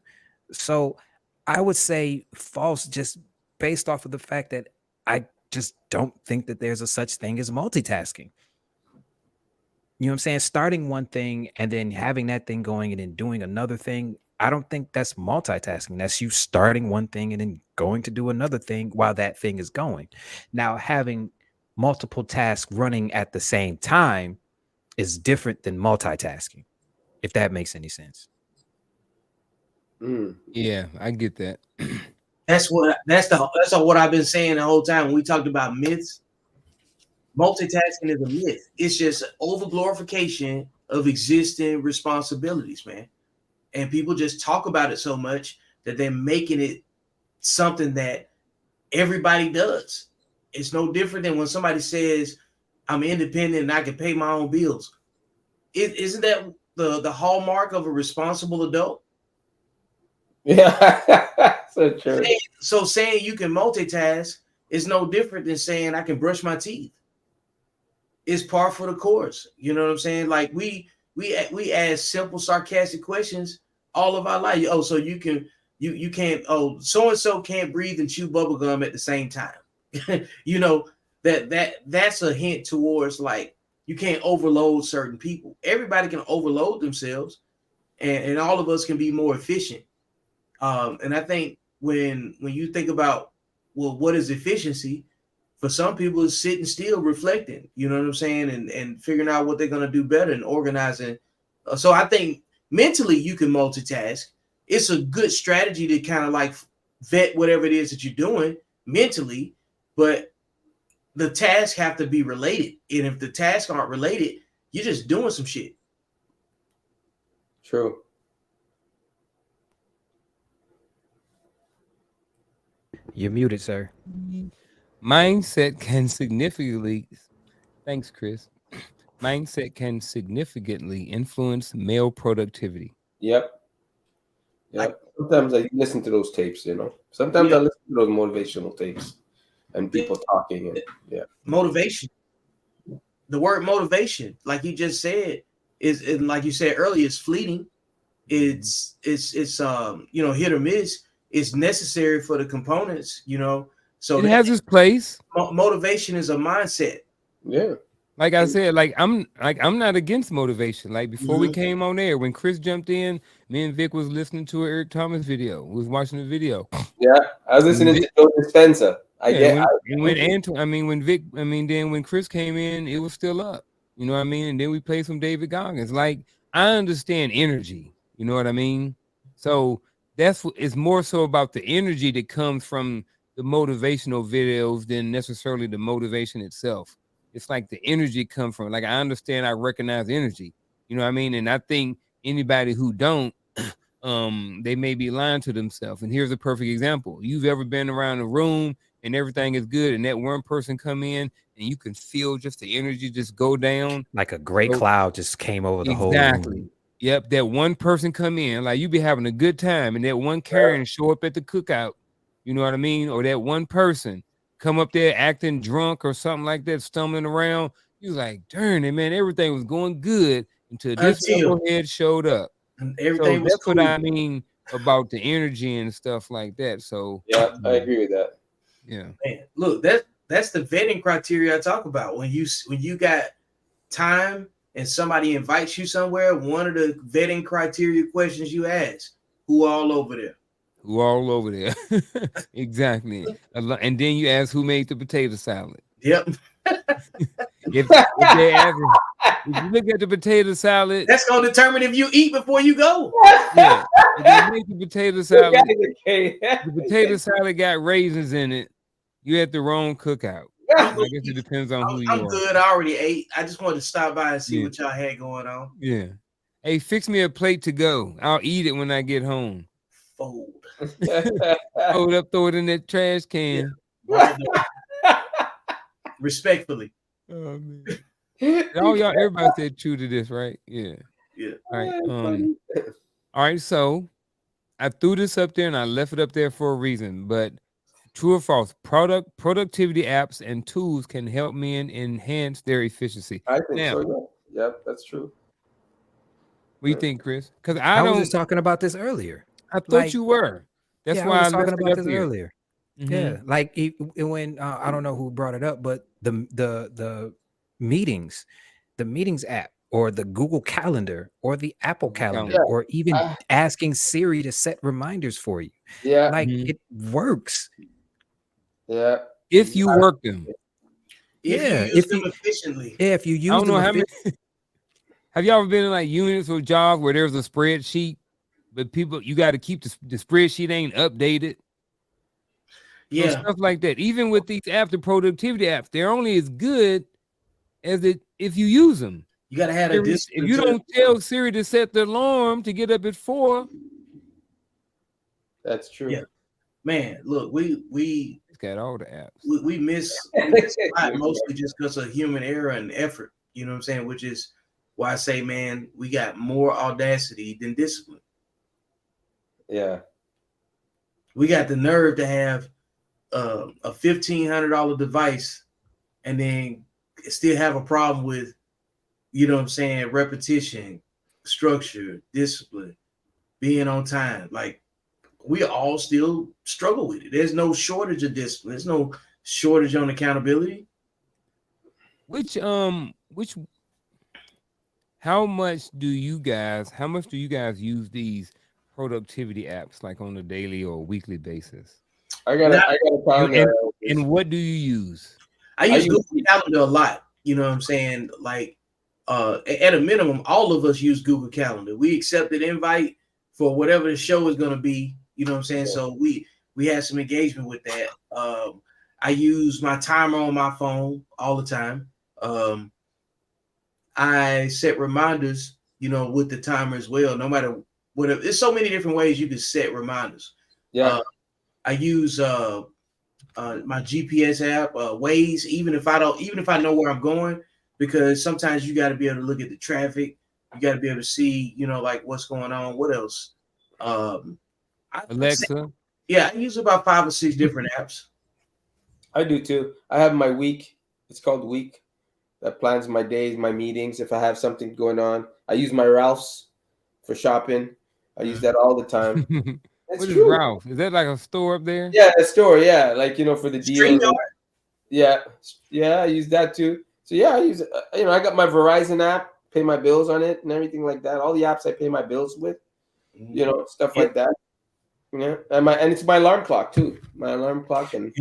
So I would say false, just based off of the fact that I just don't think that there's a such thing as multitasking. You know what I'm saying? Starting one thing and then having that thing going and then doing another thing. I don't think that's multitasking. That's you starting one thing and then going to do another thing while that thing is going. Now, having multiple tasks running at the same time is different than multitasking, if that makes any sense. Yeah, I get that. That's what I've been saying the whole time when we talked about myths. multitasking is a myth. It's just overglorification of existing responsibilities, man. And people just talk about it so much that they're making it something that everybody does. It's no different than when somebody says, I'm independent and I can pay my own bills. Isn't that the hallmark of a responsible adult? Yeah, so true. So saying you can multitask is no different than saying I can brush my teeth. It's par for the course. You know what I'm saying? Like we ask simple sarcastic questions all of our life. Oh, so you can't, oh, so and so can't breathe and chew bubble gum at the same time. You know, that's a hint towards like you can't overload certain people. Everybody can overload themselves, and all of us can be more efficient. And I think when you think about, well, what is efficiency? For some people, it's sitting still, reflecting. You know what I'm saying, and figuring out what they're gonna do better and organizing. So I think mentally you can multitask. It's a good strategy to kind of like vet whatever it is that you're doing mentally, but the tasks have to be related. And if the tasks aren't related, you're just doing some shit. True. You're muted, sir. Mindset can significantly, thanks, Chris. Mindset can significantly influence male productivity. Yep. Sometimes I listen to those tapes, you know. Sometimes I listen to those motivational tapes and people talking. And, yeah. Motivation. The word motivation, like you just said, is, and like you said earlier, it's fleeting. It's you know, hit or miss. It's necessary for the components, you know. So it has its place. Motivation is a mindset. Yeah. Like I said, I'm not against motivation. Like before we came on air, when Chris jumped in, me and Vic was listening to an Eric Thomas video. We was watching the video. Yeah, I was listening to Joe Dispenza. When Chris came in, it was still up. You know what I mean? And then we played some David Goggins. Like I understand energy. You know what I mean? So that's what it's more so about the energy that comes from the motivational videos than necessarily the motivation itself. It's like the energy come from. Like I understand, I recognize energy. You know what I mean? And I think anybody who don't, they may be lying to themselves. And here's a perfect example. You've ever been around a room and everything is good, and that one person come in and you can feel just the energy just go down. Like a gray cloud just came over the whole room. Yep, that one person come in, like you be having a good time, and that one Karen show up at the cookout. You know what I mean? Or that one person come up there acting drunk or something like that, stumbling around. You like, darn it, man, everything was going good until this head showed up. And everything was that's cool. What I mean about the energy and stuff like that. So yeah, I agree with that. Yeah, man, look, that's the vetting criteria I talk about. When you got time and somebody invites you somewhere, one of the vetting criteria questions you ask, who all over there? Who all over there? Exactly. And then you ask who made the potato salad. Yep. if they ask, if you look at the potato salad, that's gonna determine if you eat before you go. Yeah. If you make the potato salad, the potato salad got raisins in it, you at the wrong cookout. I guess it depends on who you are. I'm good. I already ate. I just wanted to stop by and see what y'all had going on. Yeah. Hey, fix me a plate to go. I'll eat it when I get home. Fold. Hold up, throw it in that trash can. Yeah. Respectfully. Oh man. Everybody said true to this, right? Yeah. Yeah. All right. So I threw this up there and I left it up there for a reason, but true or false, productivity apps and tools can help men enhance their efficiency. I think so. Yeah. Yep, that's true. What do you think, Chris? Because I was just talking about this earlier. I thought you were. That's why I was talking about this earlier. Mm-hmm. Yeah, like when I don't know who brought it up, but the meetings app or the Google Calendar or the Apple Calendar or even asking Siri to set reminders for you. Yeah, like it works. Yeah, if you work them. If you use them efficiently. Yeah, if you use them. I don't know how many. Have y'all ever been in like units or jobs where there's a spreadsheet, but you got to keep the spreadsheet ain't updated? Yeah, so stuff like that. Even with these apps, the productivity apps, they're only as good as it if you use them. You gotta have a If discipline. you don't tell Siri to set the alarm to get up at 4, That's true. Yeah. Man, look, we it's got all the apps. we miss a lot, mostly just because of human error and effort. You know what I'm saying? Which is why I say, man, we got more audacity than discipline. Yeah. We got the nerve to have a $1,500 device and then still have a problem with, you know what I'm saying, repetition, structure, discipline, being on time. Like, we all still struggle with it. There's no shortage of discipline. There's no shortage on accountability. How much do you guys use these productivity apps like on a daily or weekly basis? I got a calendar. And what do you use? I use Google Calendar a lot. You know what I'm saying? Like, at a minimum, all of us use Google Calendar. We accept an invite for whatever the show is going to be. You know what I'm saying? Yeah. So we had some engagement with that. I use my timer on my phone all the time. I set reminders, you know, with the timer as well. No matter whatever, there's so many different ways you can set reminders. Yeah. I use my GPS app, Waze, even if I know where I'm going, because sometimes you got to be able to look at the traffic. You got to be able to see, you know, like what's going on. What else? Alexa. I use about 5 or 6 different apps. I do too. I have my week. It's called Week. That plans my days, my meetings. If I have something going on, I use my Ralph's for shopping. I use that all the time. What is Ralph? Is that like a store up there? Yeah, a store. Yeah, like, you know, for the deals. Yeah, I use that too. So yeah, I use, you know, I got my Verizon app, pay my bills on it and everything like that. All the apps I pay my bills with, you know, stuff like that. Yeah, and it's my alarm clock too. My alarm clock and.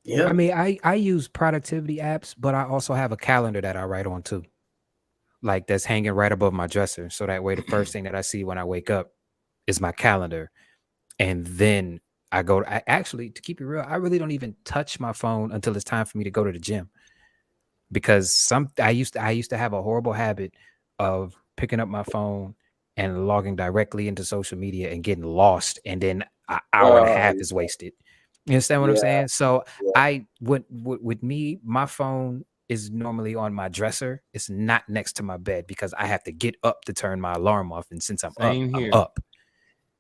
Yeah. I mean, I use productivity apps, but I also have a calendar that I write on too. Like, that's hanging right above my dresser. So that way the first thing that I see when I wake up is my calendar. And then actually, to keep it real, I really don't even touch my phone until it's time for me to go to the gym. Because I used to have a horrible habit of picking up my phone and logging directly into social media and getting lost. And then an hour and a half is wasted. You understand what I'm saying? So I with me, my phone is normally on my dresser. It's not next to my bed because I have to get up to turn my alarm off. And since I'm up.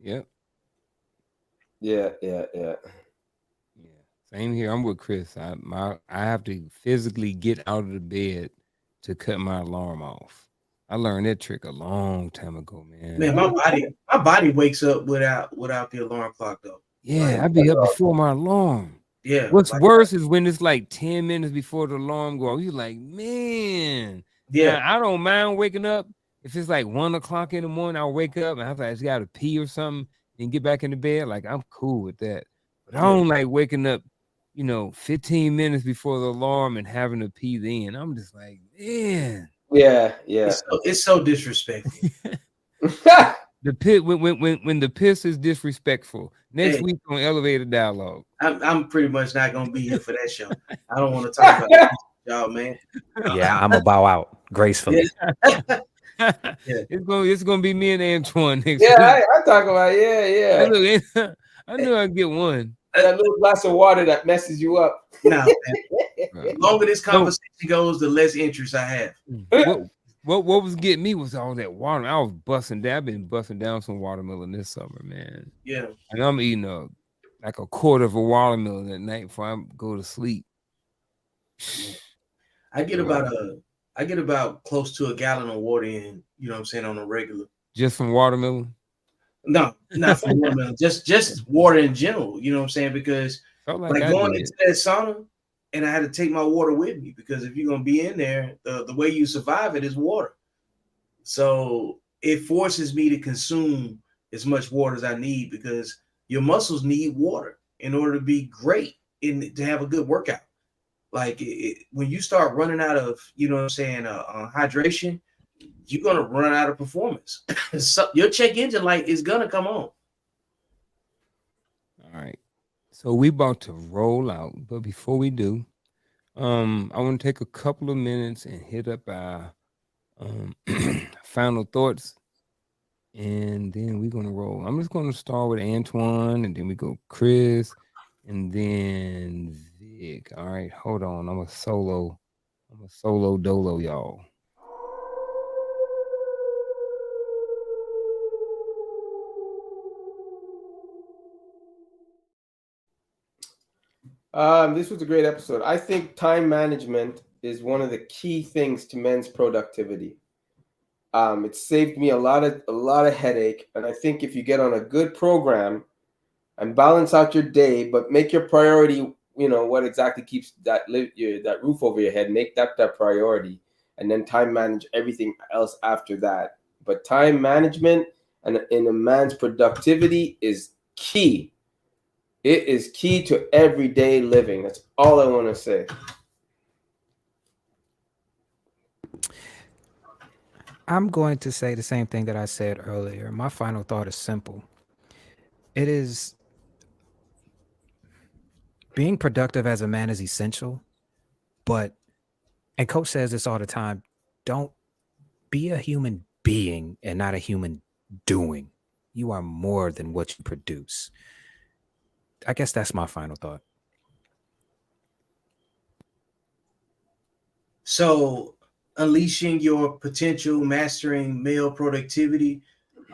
Yep. Yeah. Same here. I'm with Chris. I have to physically get out of the bed to cut my alarm off. I learned that trick a long time ago, man. Man, my body wakes up without the alarm clock though. Yeah, I'd be up before my alarm. Yeah. What's worse is when it's like 10 minutes before the alarm goes. You're like, man. Yeah. Now, I don't mind waking up. If it's like 1 o'clock in the morning, I'll wake up and I just got to pee or something and get back in the bed. Like, I'm cool with that. But I don't like waking up, you know, 15 minutes before the alarm and having to pee then. I'm just like, man. Yeah. It's so disrespectful. The pit when the piss is disrespectful. Next week on Elevator Dialogue. I'm pretty much not gonna be here for that show. I don't want to talk about that, y'all, man. Yeah, I'm gonna bow out gracefully. It's gonna be me and Antoine next week. Yeah, I talk about I knew I'd get one. That little glass of water that messes you up. No, man. The longer this conversation goes, the less interest I have. What was getting me was all that water. I was busting down. I've been busting down some watermelon this summer, man. Yeah. And I'm eating like a quarter of a watermelon at night before I go to sleep. I get about close to a gallon of water in, you know what I'm saying, on a regular. Just from watermelon? No, not from watermelon. Just water in general, you know what I'm saying? Because like going into that sauna, and I had to take my water with me because if you're gonna be in there, the way you survive it is water. So it forces me to consume as much water as I need because your muscles need water in order to be great and to have a good workout. Like when you start running out of, you know what I'm saying, hydration, you're gonna run out of performance. So your check engine light is gonna come on. All right. So we about to roll out, but before we do, I want to take a couple of minutes and hit up our um, final thoughts, and then we're gonna roll. I'm just gonna start with Antoine, and then we go Chris, and then Vic. All right, hold on. I'm a solo. I'm a solo dolo, y'all. This was a great episode. I think time management is one of the key things to men's productivity. It saved me a lot of headache, and I think if you get on a good program and balance out your day, but make your priority, what exactly keeps that roof over your head, make that priority, and then time manage everything else after that. But time management and in a man's productivity is key. It is key to everyday living. That's all I want to say. I'm going to say the same thing that I said earlier. My final thought is simple. It is being productive as a man is essential, but, and coach says this all the time, don't be a human being and not a human doing. You are more than what you produce. I guess that's my final thought. So, unleashing your potential, mastering male productivity.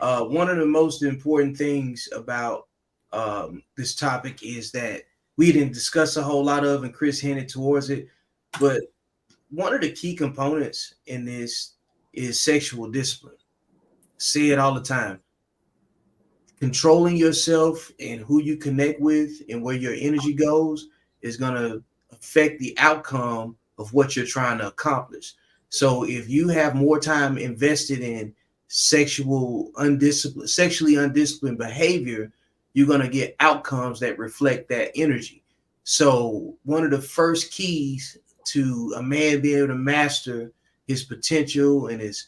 One of the most important things about this topic is that we didn't discuss a whole lot of, and Chris hinted towards it. But one of the key components in this is sexual discipline. Say it all the time. Controlling yourself and who you connect with and where your energy goes is going to affect the outcome of what you're trying to accomplish. So if you have more time invested in sexually undisciplined behavior, you're going to get outcomes that reflect that energy. So one of the first keys to a man being able to master his potential and his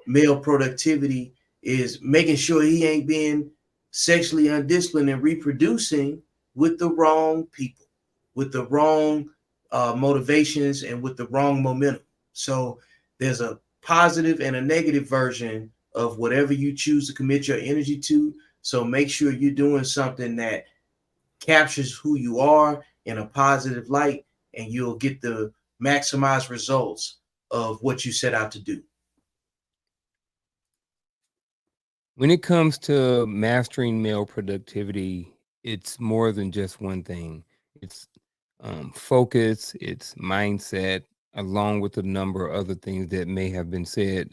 male productivity is making sure he ain't being sexually undisciplined and reproducing with the wrong people, with the wrong motivations, and with the wrong momentum. So there's a positive and a negative version of whatever you choose to commit your energy to. So make sure you're doing something that captures who you are in a positive light, and you'll get the maximized results of what you set out to do. When it comes to mastering male productivity, it's more than just one thing. It's focus, it's mindset, along with a number of other things that may have been said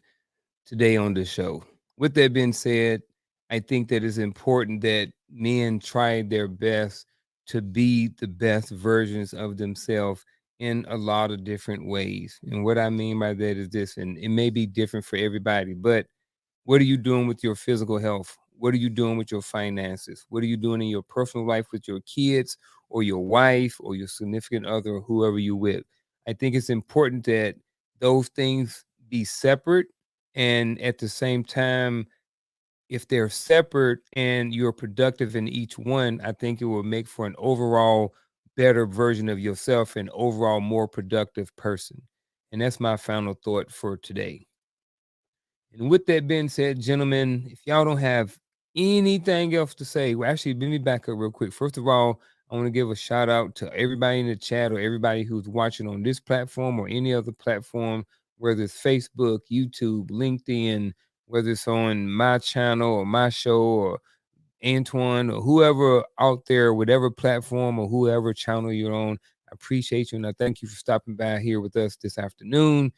today on the show. With that being said, I think that it's important that men try their best to be the best versions of themselves in a lot of different ways. And what I mean by that is this, and it may be different for everybody, but what are you doing with your physical health? What are you doing with your finances? What are you doing in your personal life with your kids or your wife or your significant other or whoever you with? I think it's important that those things be separate, and at the same time, if they're separate and you're productive in each one, I think it will make for an overall better version of yourself and overall more productive person. And that's my final thought for today. And with that being said, gentlemen, if y'all don't have anything else to say, well, actually, let me back up real quick. First of all, I want to give a shout out to everybody in the chat or everybody who's watching on this platform or any other platform, whether it's Facebook, YouTube, LinkedIn, whether it's on my channel or my show or Antoine or whoever out there, whatever platform or whoever channel you're on. I appreciate you and I thank you for stopping by here with us this afternoon.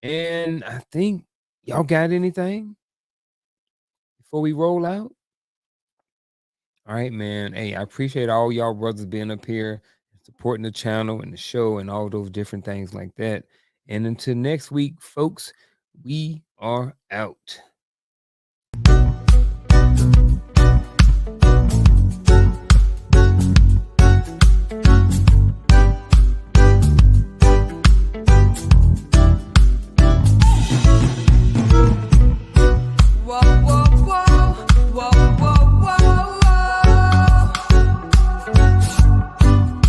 And I think y'all got anything before we roll out? All right, man. Hey, I appreciate all y'all brothers being up here, supporting the channel and the show and all those different things like that. And until next week, folks, we are out.